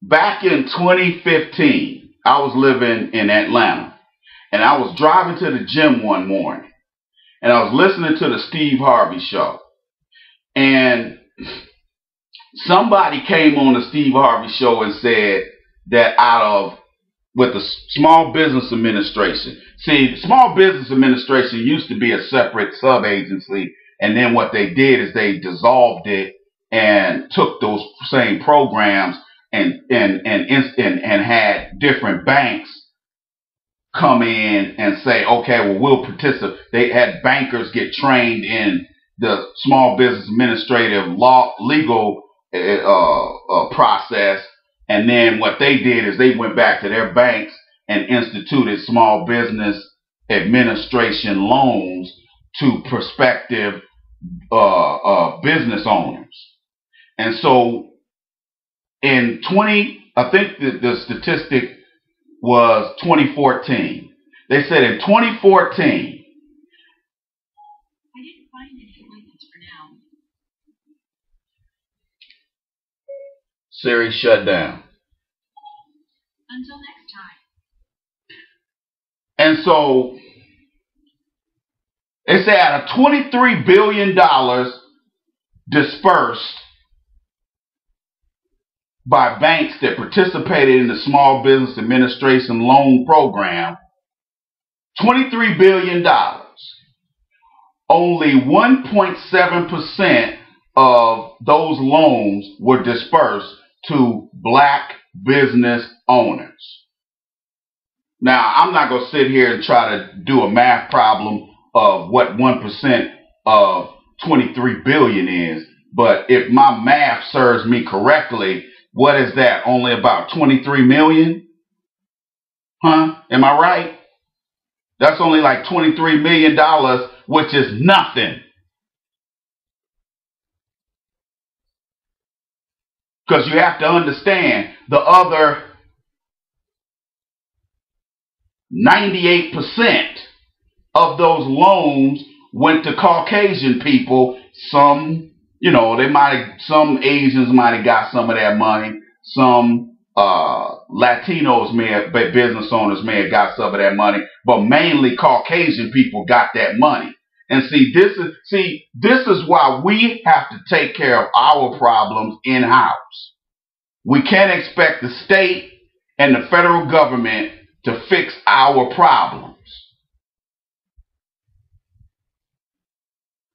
Back in 2015, I was living in Atlanta. And I was driving to the gym one morning, and I was listening to the Steve Harvey show. And somebody came on the Steve Harvey show and said that with the Small Business Administration. See, the Small Business Administration used to be a separate sub-agency, and then what they did is they dissolved it and took those same programs and had different banks come in and say, okay, well, we'll participate. They had bankers get trained in the small business administrative legal process. And then what they did is they went back to their banks and instituted small business administration loans to prospective business owners. And so in I think the statistic was 2014. They said in 2014. I didn't find any appointments for now. Siri shut down. Until next time. And so they said out of $23 billion dispersed by banks that participated in the Small Business Administration Loan Program, $23 billion. Only 1.7% of those loans were dispersed to black business owners. Now, I'm not going to sit here and try to do a math problem of what 1% of 23 billion is, but if my math serves me correctly, what is that? Only about 23 million? Huh? Am I right? That's only like $23 million, which is nothing. Because you have to understand the other 98% of those loans went to Caucasian people. Some, some Asians might have got some of that money. Some Latinos business owners may have got some of that money, but mainly Caucasian people got that money. And this is why we have to take care of our problems in-house. We can't expect the state and the federal government to fix our problems.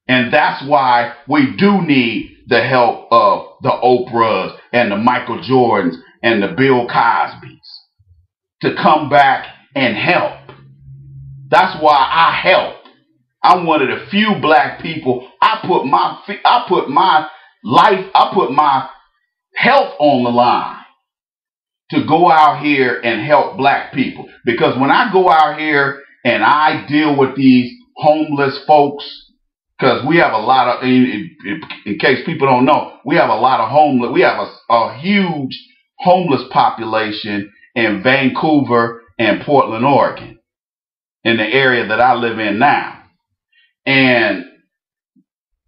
And that's why we do need the help of the Oprahs and the Michael Jordans and the Bill Cosbys to come back and help. That's why I help. I'm one of the few black people. I put my life, I put my health on the line to go out here and help black people. Because when I go out here and I deal with these homeless folks, because we have a lot of, in case people don't know, we have a lot of homeless, we have a huge homeless population in Vancouver and Portland, Oregon. in the area that I live in now. And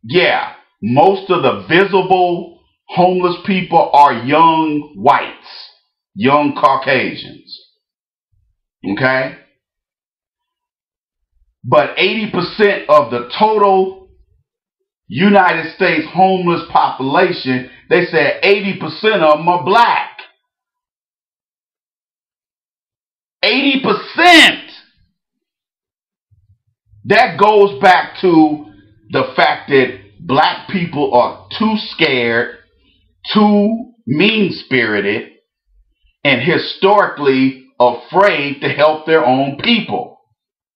yeah, most of the visible homeless people are young whites, young Caucasians. Okay? But 80% of the total United States homeless population, they said 80% of them are black. 80%! That goes back to the fact that black people are too scared, too mean-spirited, and historically afraid to help their own people.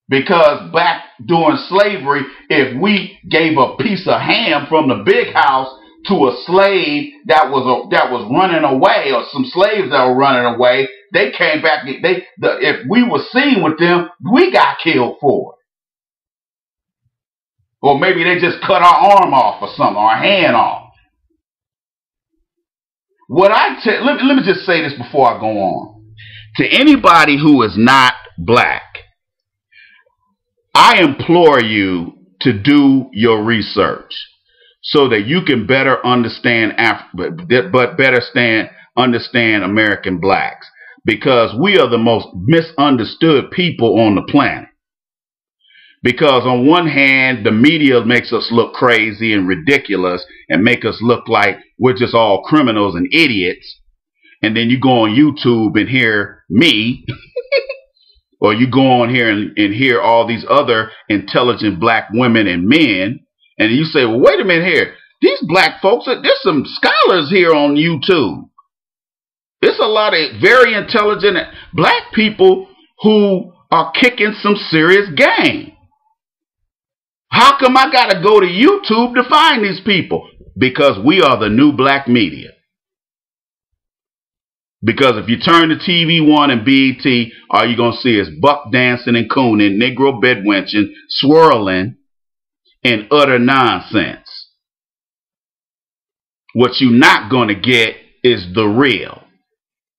Because back during slavery, if we gave a piece of ham from the big house to a slave that was running away, or some slaves that were running away, they came back. If we were seen with them, we got killed for it. Or maybe they just cut our arm off or something, or a hand off. Let me just say this before I go on. To anybody who is not black, I implore you to do your research so that you can better understand understand American blacks, because we are the most misunderstood people on the planet. Because on one hand, the media makes us look crazy and ridiculous and make us look like we're just all criminals and idiots. And then you go on YouTube and hear me, or you go on here and hear all these other intelligent black women and men, and you say, well, wait a minute here. These black folks, there's some scholars here on YouTube. There's a lot of very intelligent black people who are kicking some serious game. How come I got to go to YouTube to find these people? Because we are the new black media. Because if you turn to TV One and BET, all you're going to see is buck dancing and cooning, Negro bedwenching, swirling, and utter nonsense. What you're not going to get is the real,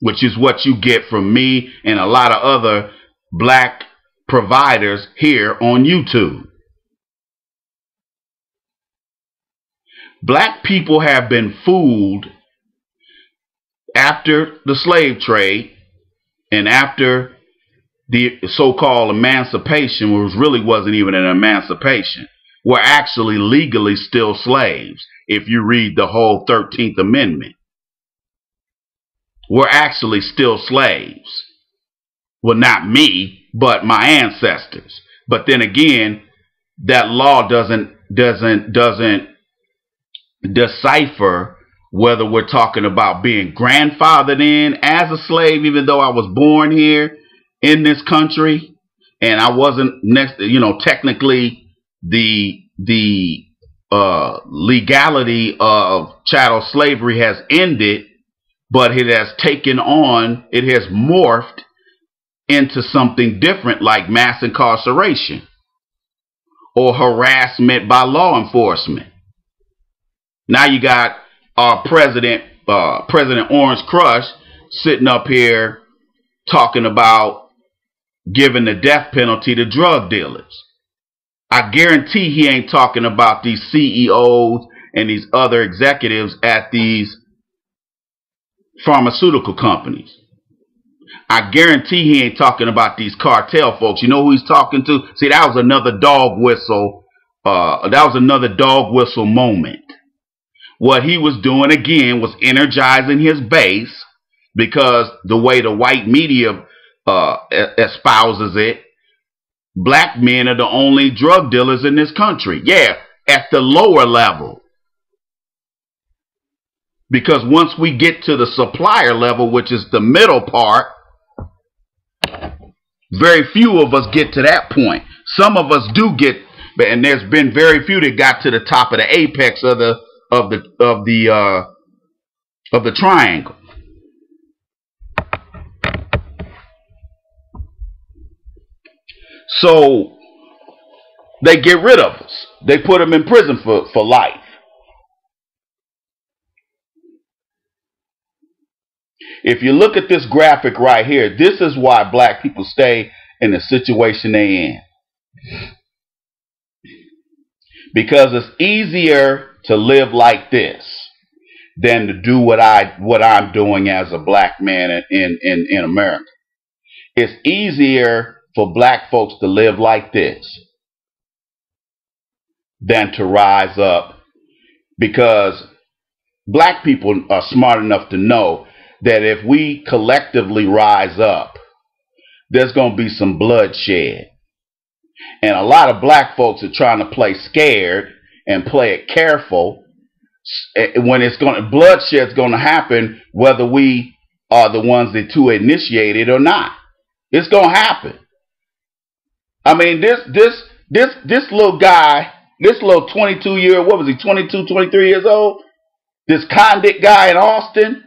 which is what you get from me and a lot of other black providers here on YouTube. Black people have been fooled after the slave trade and after the so-called emancipation, which really wasn't even an emancipation. We're actually legally still slaves if you read the whole 13th Amendment. We're actually still slaves. Well, not me, but my ancestors. But then again, that law doesn't decipher whether we're talking about being grandfathered in as a slave, even though I was born here in this country and I wasn't technically the legality of chattel slavery has ended, but it has it has morphed into something different, like mass incarceration or harassment by law enforcement. Now you got our President Orange Crush sitting up here talking about giving the death penalty to drug dealers. I guarantee he ain't talking about these CEOs and these other executives at these pharmaceutical companies. I guarantee he ain't talking about these cartel folks. You know who he's talking to? See, that was another dog whistle. That was another dog whistle moment. What he was doing again was energizing his base, because the way the white media espouses it, black men are the only drug dealers in this country. Yeah, at the lower level. Because once we get to the supplier level, which is the middle part, very few of us get to that point. Some of us do get, and there's been very few that got to the top of the apex of the triangle. So they get rid of us. They put them in prison for life. If you look at this graphic right here, this is why black people stay in the situation they in. Because it's easier to live like this than to do what I'm doing as a black man in America. It's easier for black folks to live like this than to rise up, because black people are smart enough to know that if we collectively rise up, there's going to be some bloodshed. And a lot of black folks are trying to play scared and play it careful when bloodshed's going to happen, whether we are the ones that to initiate it or not. It's going to happen. I mean, this little guy, this little 22-year-old, what was he, 22, 23 years old? This convict guy in Austin.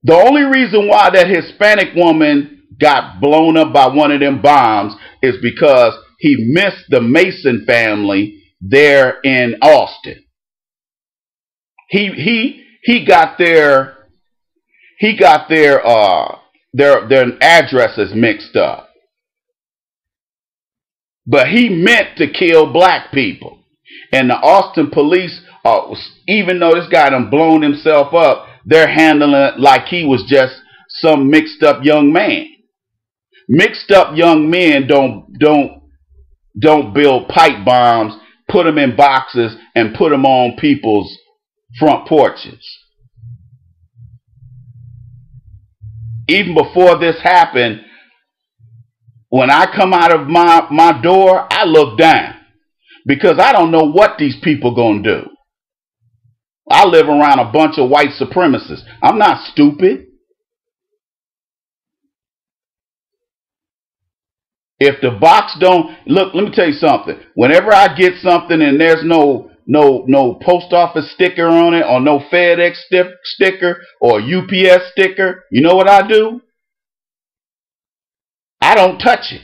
The only reason why that Hispanic woman got blown up by one of them bombs is because he missed the Mason family there in Austin. He got their addresses mixed up. But he meant to kill black people. And the Austin police, even though this guy done blown himself up, they're handling it like he was just some mixed up young man. Mixed up young men don't build pipe bombs, put them in boxes, and put them on people's front porches. Even before this happened, when I come out of my door, I look down, because I don't know what these people gonna do. I live around a bunch of white supremacists. I'm not stupid. If the box don't look, let me tell you something. Whenever I get something and there's no post office sticker on it, or no FedEx sticker or UPS sticker, you know what I do? I don't touch it.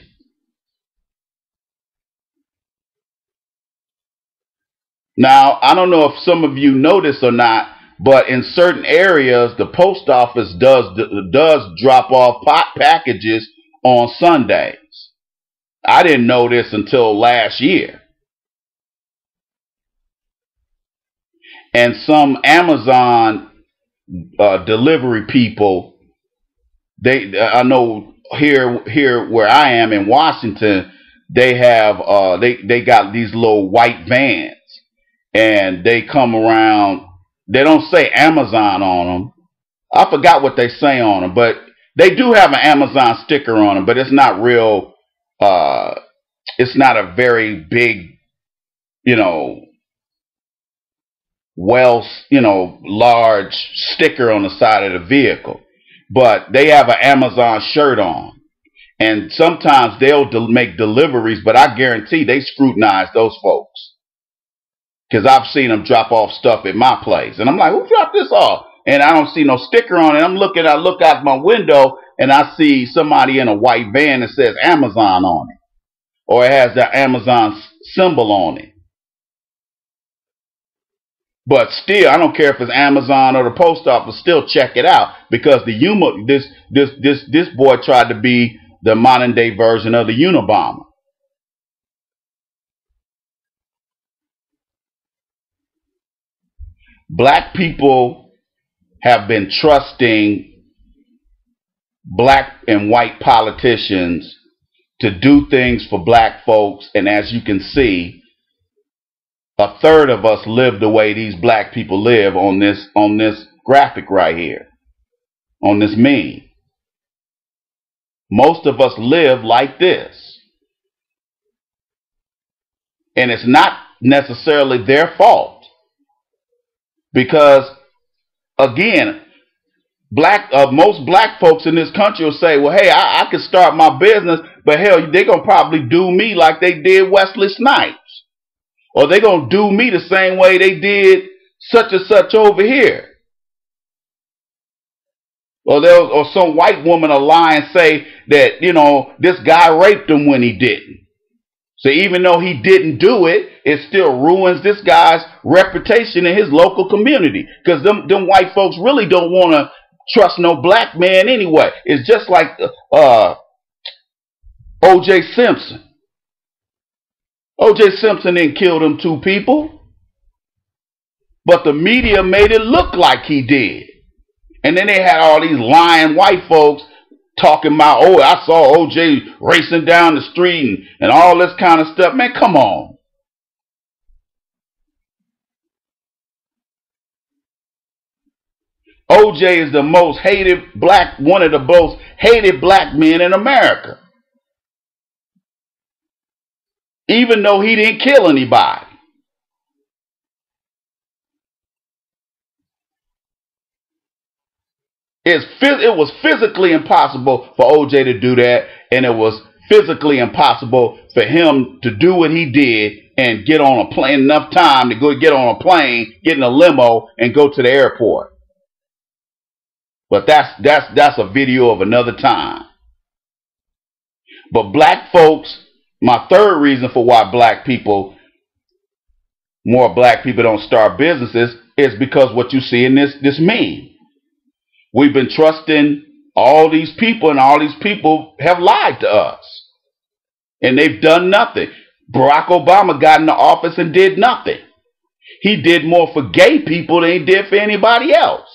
Now, I don't know if some of you know this or not, but in certain areas, the post office does drop off packages on Sundays. I didn't know this until last year. And some Amazon delivery people, I know here where I am in Washington, they have they got these little white vans, and they come around. They don't say Amazon on them. I forgot what they say on them, but they do have an Amazon sticker on them, but it's not real. It's not a very big, large sticker on the side of the vehicle. But they have an Amazon shirt on. And sometimes they'll make deliveries, but I guarantee they scrutinize those folks. Because I've seen them drop off stuff at my place. And I'm like, who dropped this off? And I don't see no sticker on it. I look out my window, and I see somebody in a white van that says Amazon on it. Or it has the Amazon symbol on it. But still, I don't care if it's Amazon or the post office, still check it out. Because this boy tried to be the modern day version of the Unabomber. Black people have been trusting black and white politicians to do things for black folks, and as you can see, a third of us live the way these black people live on this graphic right here, on this meme. Most of us live like this. And it's not necessarily their fault. Because, again, most black folks in this country will say, well, hey, I can start my business, but hell, they're going to probably do me like they did Wesley Snipes. Or they're going to do me the same way they did such and such over here. Or some white woman will lie and say that, this guy raped him when he didn't. So even though he didn't do it, it still ruins this guy's reputation in his local community. Because them white folks really don't want to trust no black man anyway. It's just like O.J. Simpson. O.J. Simpson didn't kill them two people, but the media made it look like he did. And then they had all these lying white folks talking about, oh, I saw O.J. racing down the street and all this kind of stuff. Man, come on. O.J. is the most hated one of the most hated black men in America. Even though he didn't kill anybody. It was physically impossible for O.J. to do that, and it was physically impossible for him to do what he did and get on a plane enough time to go get on a plane, get in a limo, and go to the airport. But that's a video of another time. But black folks, my third reason for why more black people don't start businesses is because what you see in this meme. We've been trusting all these people, and all these people have lied to us. And they've done nothing. Barack Obama got in the office and did nothing. He did more for gay people than he did for anybody else.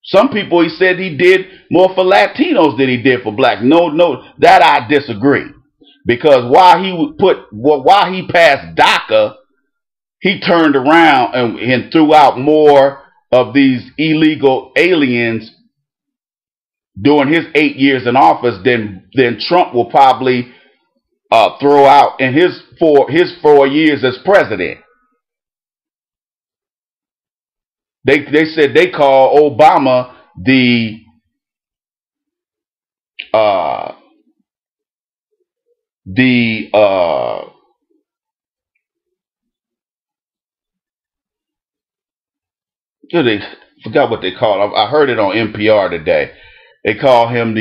Some people, he said he did more for Latinos than he did for blacks. No, that I disagree. Because while he passed DACA, he turned around and threw out more of these illegal aliens during his 8 years in office than Trump will probably throw out in his 4 years as president. They said they call Obama the they forgot what they call him. I heard it on NPR today. They call him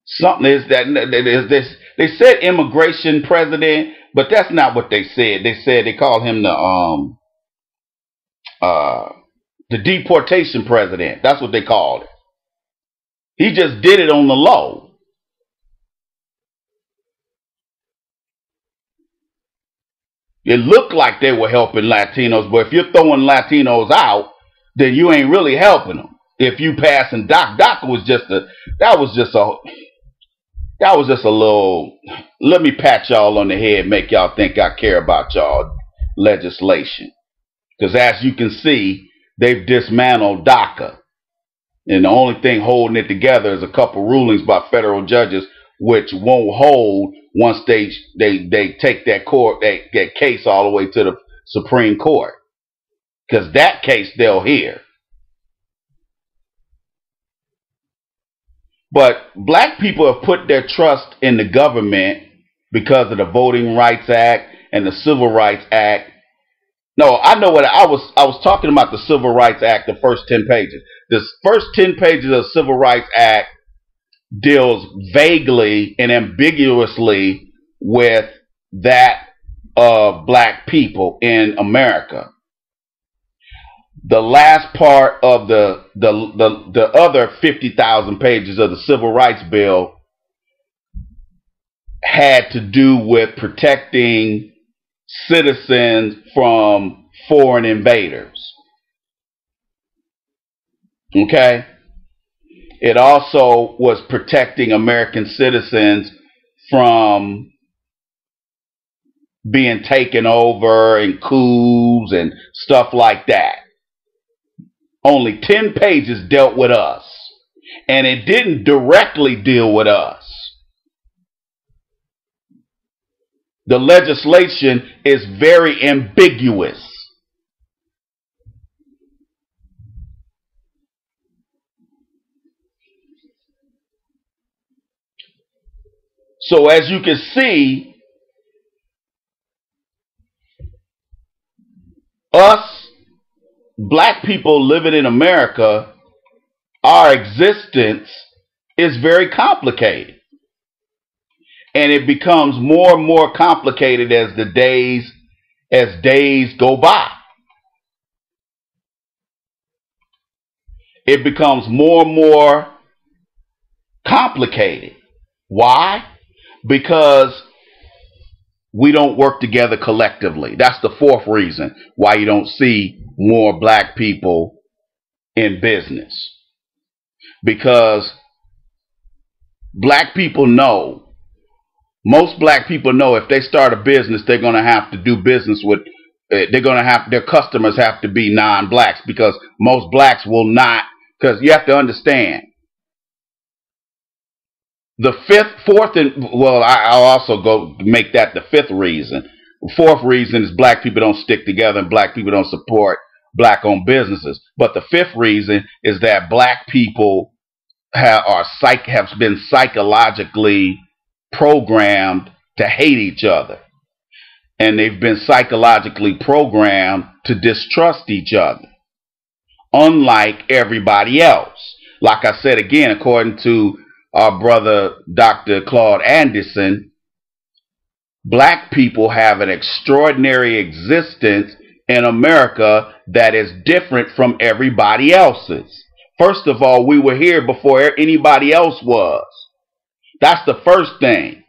something is that they said immigration president, but that's not what they said. They said they called him the deportation president. That's what they called it. He just did it on the low. It looked like they were helping Latinos, but if you're throwing Latinos out, then you ain't really helping them. If you passing DACA was just a little, let me pat y'all on the head, make y'all think I care about y'all legislation. Because as you can see, they've dismantled DACA. And the only thing holding it together is a couple rulings by federal judges which won't hold once they take that case all the way to the Supreme Court. Because that case they'll hear. But black people have put their trust in the government because of the Voting Rights Act and the Civil Rights Act. No, I know what I was talking about, the Civil Rights Act, the first 10 pages. The first 10 pages of the Civil Rights Act deals vaguely and ambiguously with that of black people in America. The last part of the other 50,000 pages of the Civil Rights Bill had to do with protecting citizens from foreign invaders. Okay? It also was protecting American citizens from being taken over in coups and stuff like that. Only 10 pages dealt with us. And it didn't directly deal with us. The legislation is very ambiguous. So as you can see, us black people living in America, our existence is very complicated. And it becomes more and more complicated as days go by. it becomes more and more complicated. Why? Because we don't work together collectively. That's the fourth reason why you don't see more black people in business. Because black people know, most black people know if they start a business, they're going to have to do business with, they're going to have, their customers have to be non-blacks, because most blacks will not, because you have to understand, the fourth, and well, I'll also go make that the fifth reason. The fourth reason is black people don't stick together and black people don't support black-owned businesses. But the fifth reason is that black people have been psychologically programmed to hate each other, and they've been psychologically programmed to distrust each other, unlike everybody else. Like I said again, according to our brother Dr. Claude Anderson, black people have an extraordinary existence in America that is different from everybody else's. First of all, we were here before anybody else was. That's the first thing.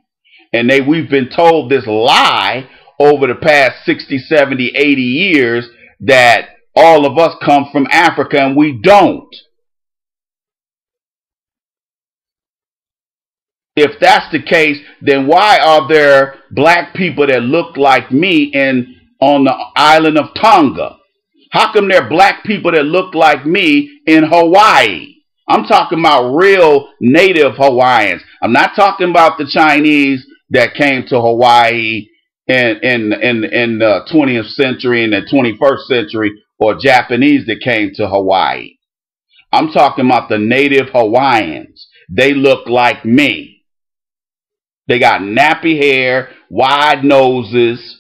And we've been told this lie over the past 60, 70, 80 years that all of us come from Africa, and we don't. If that's the case, then why are there black people that look like me on the island of Tonga? How come there are black people that look like me in Hawaii? I'm talking about real native Hawaiians. I'm not talking about the Chinese that came to Hawaii in the 20th century and the 21st century, or Japanese that came to Hawaii. I'm talking about the native Hawaiians. They look like me. They got nappy hair, wide noses.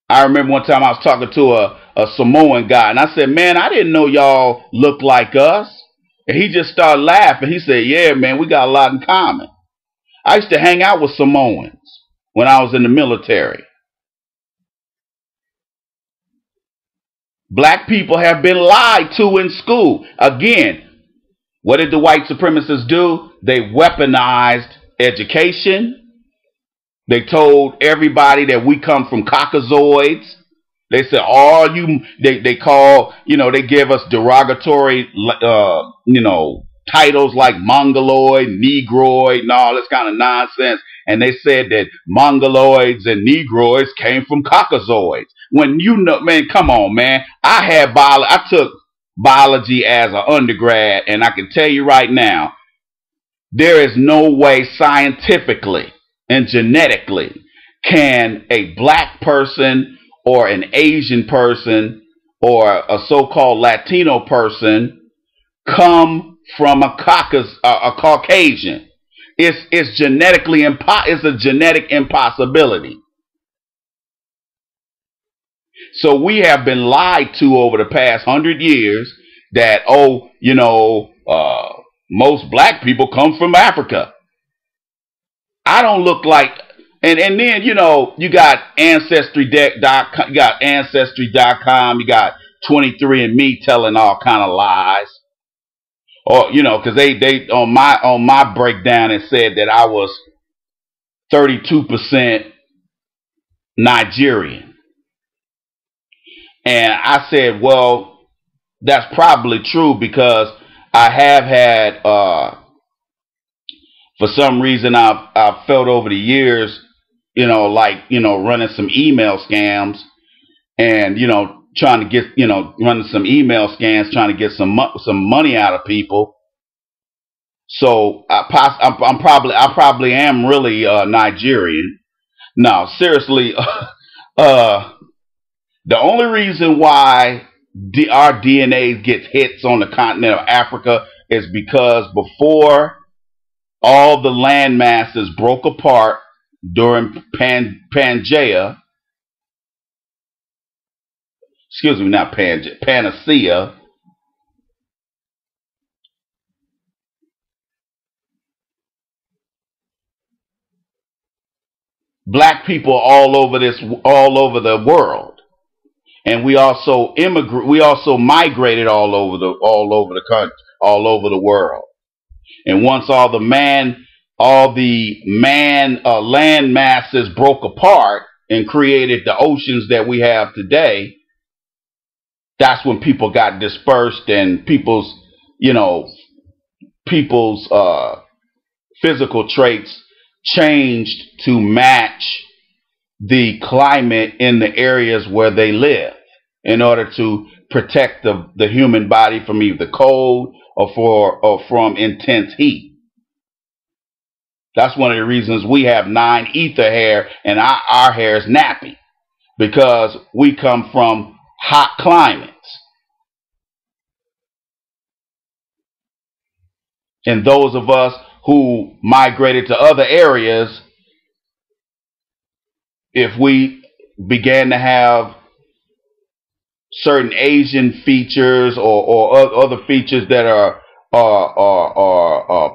I remember one time I was talking to a Samoan guy, and I said, man, I didn't know y'all looked like us. And he just started laughing. He said, yeah, man, we got a lot in common. I used to hang out with Samoans when I was in the military. Black people have been lied to in school. Again, what did the white supremacists do? They weaponized education. They told everybody that we come from Caucasoids. They said all you, they call, they give us derogatory, titles like Mongoloid, Negroid, and all this kind of nonsense. And they said that Mongoloids and Negroids came from Caucasoids. When man, come on, man. I took biology as an undergrad, and I can tell you right now, there is no way scientifically and genetically can a black person or an Asian person or a so-called Latino person come from a Caucasian. It's genetically it's a genetic impossibility. So we have been lied to over the past 100 years that, most black people come from Africa. I don't look like, and then, you got Ancestry.com, you got 23andMe telling all kind of lies. Or, because they on my breakdown, it said that I was 32% Nigerian. And I said, well, that's probably true, because I have had, for some reason, I've felt over the years, running some email scams and, trying to get, running some email scams, trying to get some money out of people. So I probably am really Nigerian. No, seriously, the only reason why our DNA gets hits on the continent of Africa is because before all the land masses broke apart during Pangaea, Panacea, black people all over the world. and we also migrated all over the country, all over the world. And once all the land masses broke apart and created the oceans that we have today, that's when people got dispersed, and you know, people's physical traits changed to match the climate in the areas where they live, in order to protect the human body from either cold or from intense heat. That's one of the reasons we have 9 ether hair and our hair is nappy, because we come from hot climates. And those of us who migrated to other areas, if we began to have certain Asian features or other features that are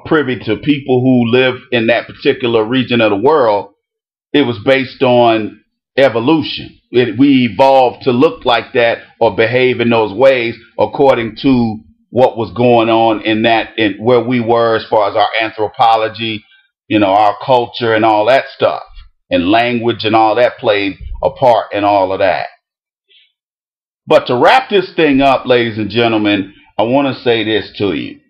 privy to people who live in that particular region of the world, it was based on evolution. We evolved to look like that or behave in those ways according to what was going on in where we were, as far as our anthropology, our culture and all that stuff, and language and all that played a part in all of that. But to wrap this thing up, ladies and gentlemen, I want to say this to you.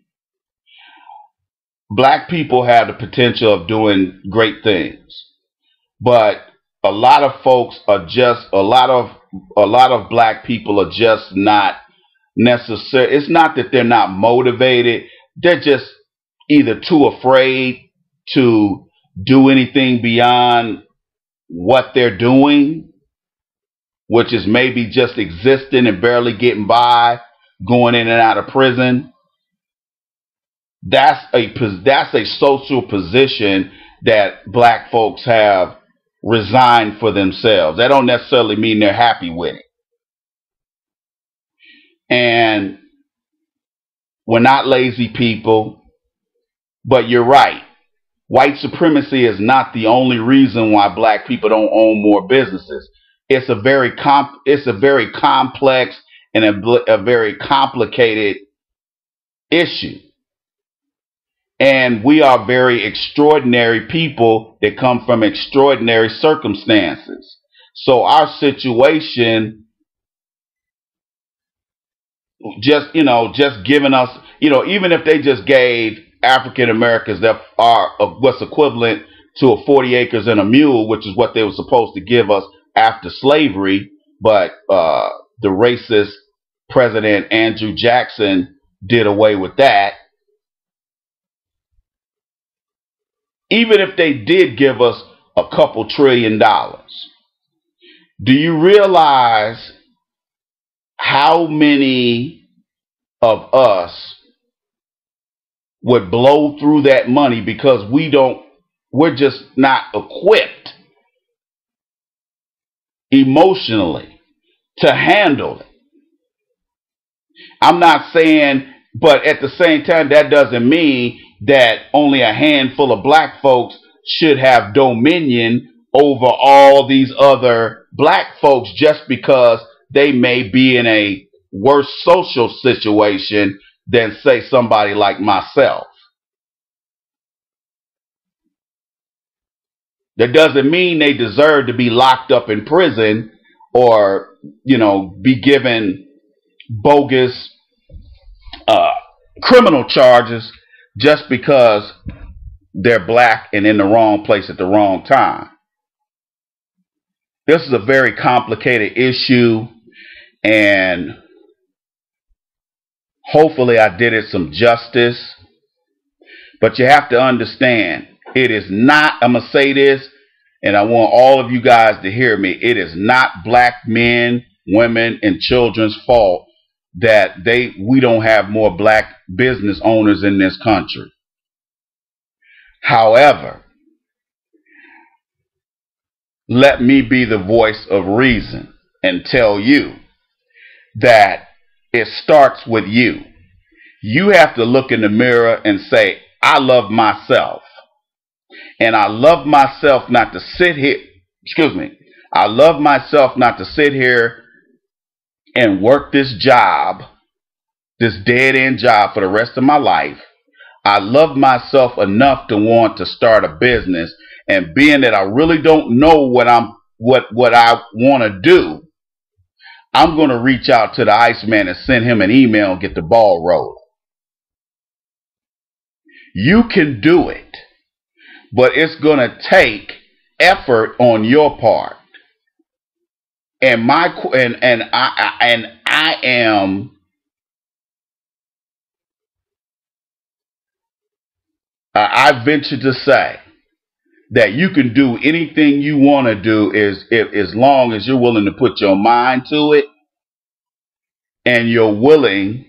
Black people have the potential of doing great things, but a lot of black people are just not necessary. It's not that they're not motivated. They're just either too afraid to do anything beyond what they're doing, which is maybe just existing and barely getting by, going in and out of prison. That's a social position that black folks have resigned for themselves. That don't necessarily mean they're happy with it. And we're not lazy people, but you're right. White supremacy is not the only reason why black people don't own more businesses. It's a very complex and a very complicated issue. And we are very extraordinary people that come from extraordinary circumstances. So our situation, just giving us, even if they just gave African Americans that are what's equivalent to a 40 acres and a mule, which is what they were supposed to give us after slavery, but the racist President Andrew Jackson did away with that. Even if they did give us a couple $1 trillion, do you realize how many of us would blow through that money because we're just not equipped emotionally to handle it? I'm not saying, but at the same time, that doesn't mean that only a handful of black folks should have dominion over all these other black folks just because they may be in a worse social situation than, say, somebody like myself. That doesn't mean they deserve to be locked up in prison or, be given bogus criminal charges just because they're black and in the wrong place at the wrong time. This is a very complicated issue, and hopefully I did it some justice. But you have to understand, it is not, I'm going to say this, and I want all of you guys to hear me, it is not black men, women, and children's fault that we don't have more black business owners in this country. However, let me be the voice of reason and tell you that it starts with you. You have to look in the mirror and say, I love myself. And I love myself not to sit here, I love myself not to sit here and work this job, this dead-end job for the rest of my life. I love myself enough to want to start a business, and being that I really don't know what I want to do, I'm going to reach out to the Iceman and send him an email and get the ball rolling. You can do it, but it's going to take effort on your part. And I venture to say that you can do anything you want to do as long as you're willing to put your mind to it and you're willing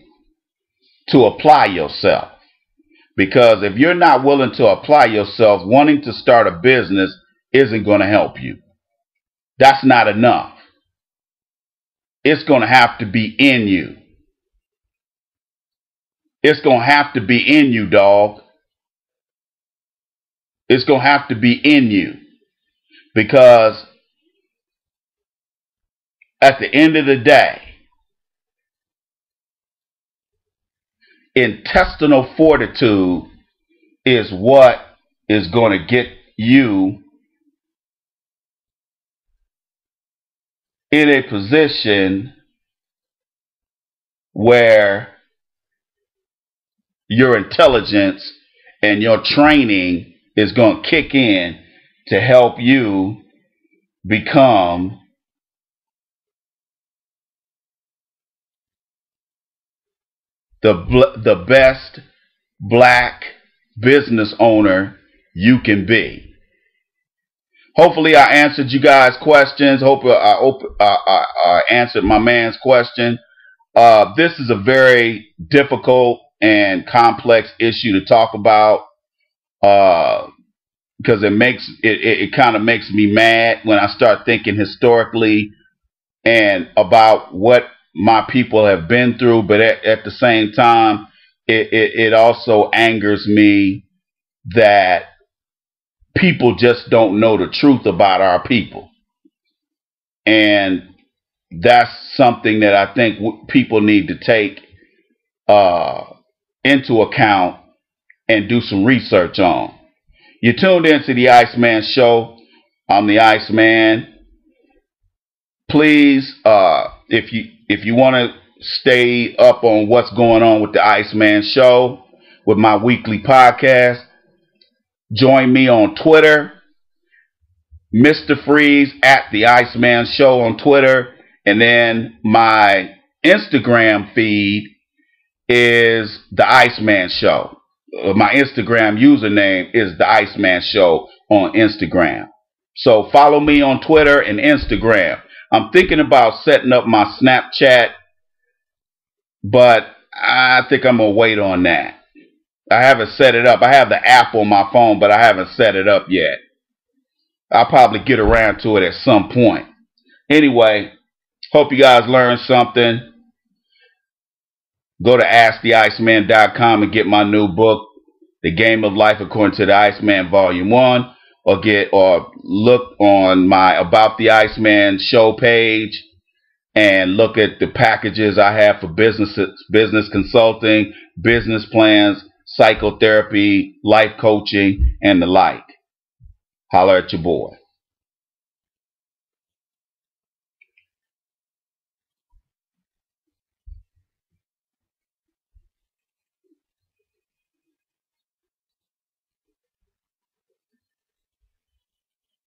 to apply yourself. Because if you're not willing to apply yourself, wanting to start a business isn't going to help you. That's not enough. It's going to have to be in you. It's going to have to be in you, dog. It's going to have to be in you. Because at the end of the day, intestinal fortitude is what is going to get you in a position where your intelligence and your training is going to kick in to help you become the best black business owner you can be. Hopefully I answered you guys' questions. Hope I answered my man's question. This is a very difficult and complex issue to talk about because it kind of makes me mad when I start thinking historically and about what my people have been through, but at the same time, it also angers me that people just don't know the truth about our people. And that's something that I think people need to take into account and do some research on. You tuned into the Iceman Show. I'm the Iceman. Please, if you want to stay up on what's going on with the Iceman Show, with my weekly podcast, join me on Twitter, Mr. Freeze at the Iceman Show on Twitter, and then my Instagram feed is the Iceman Show. My Instagram username is the Iceman Show on Instagram. So follow me on Twitter and Instagram. I'm thinking about setting up my Snapchat, but I think I'm going to wait on that. I haven't set it up. I have the app on my phone, but I haven't set it up yet. I'll probably get around to it at some point. Anyway, hope you guys learned something. Go to AskTheIceman.com and get my new book, The Game of Life According to the Iceman Volume 1. Or look on my About the Iceman show page and look at the packages I have for business consulting, business plans, psychotherapy, life coaching, and the like. Holler at your boy.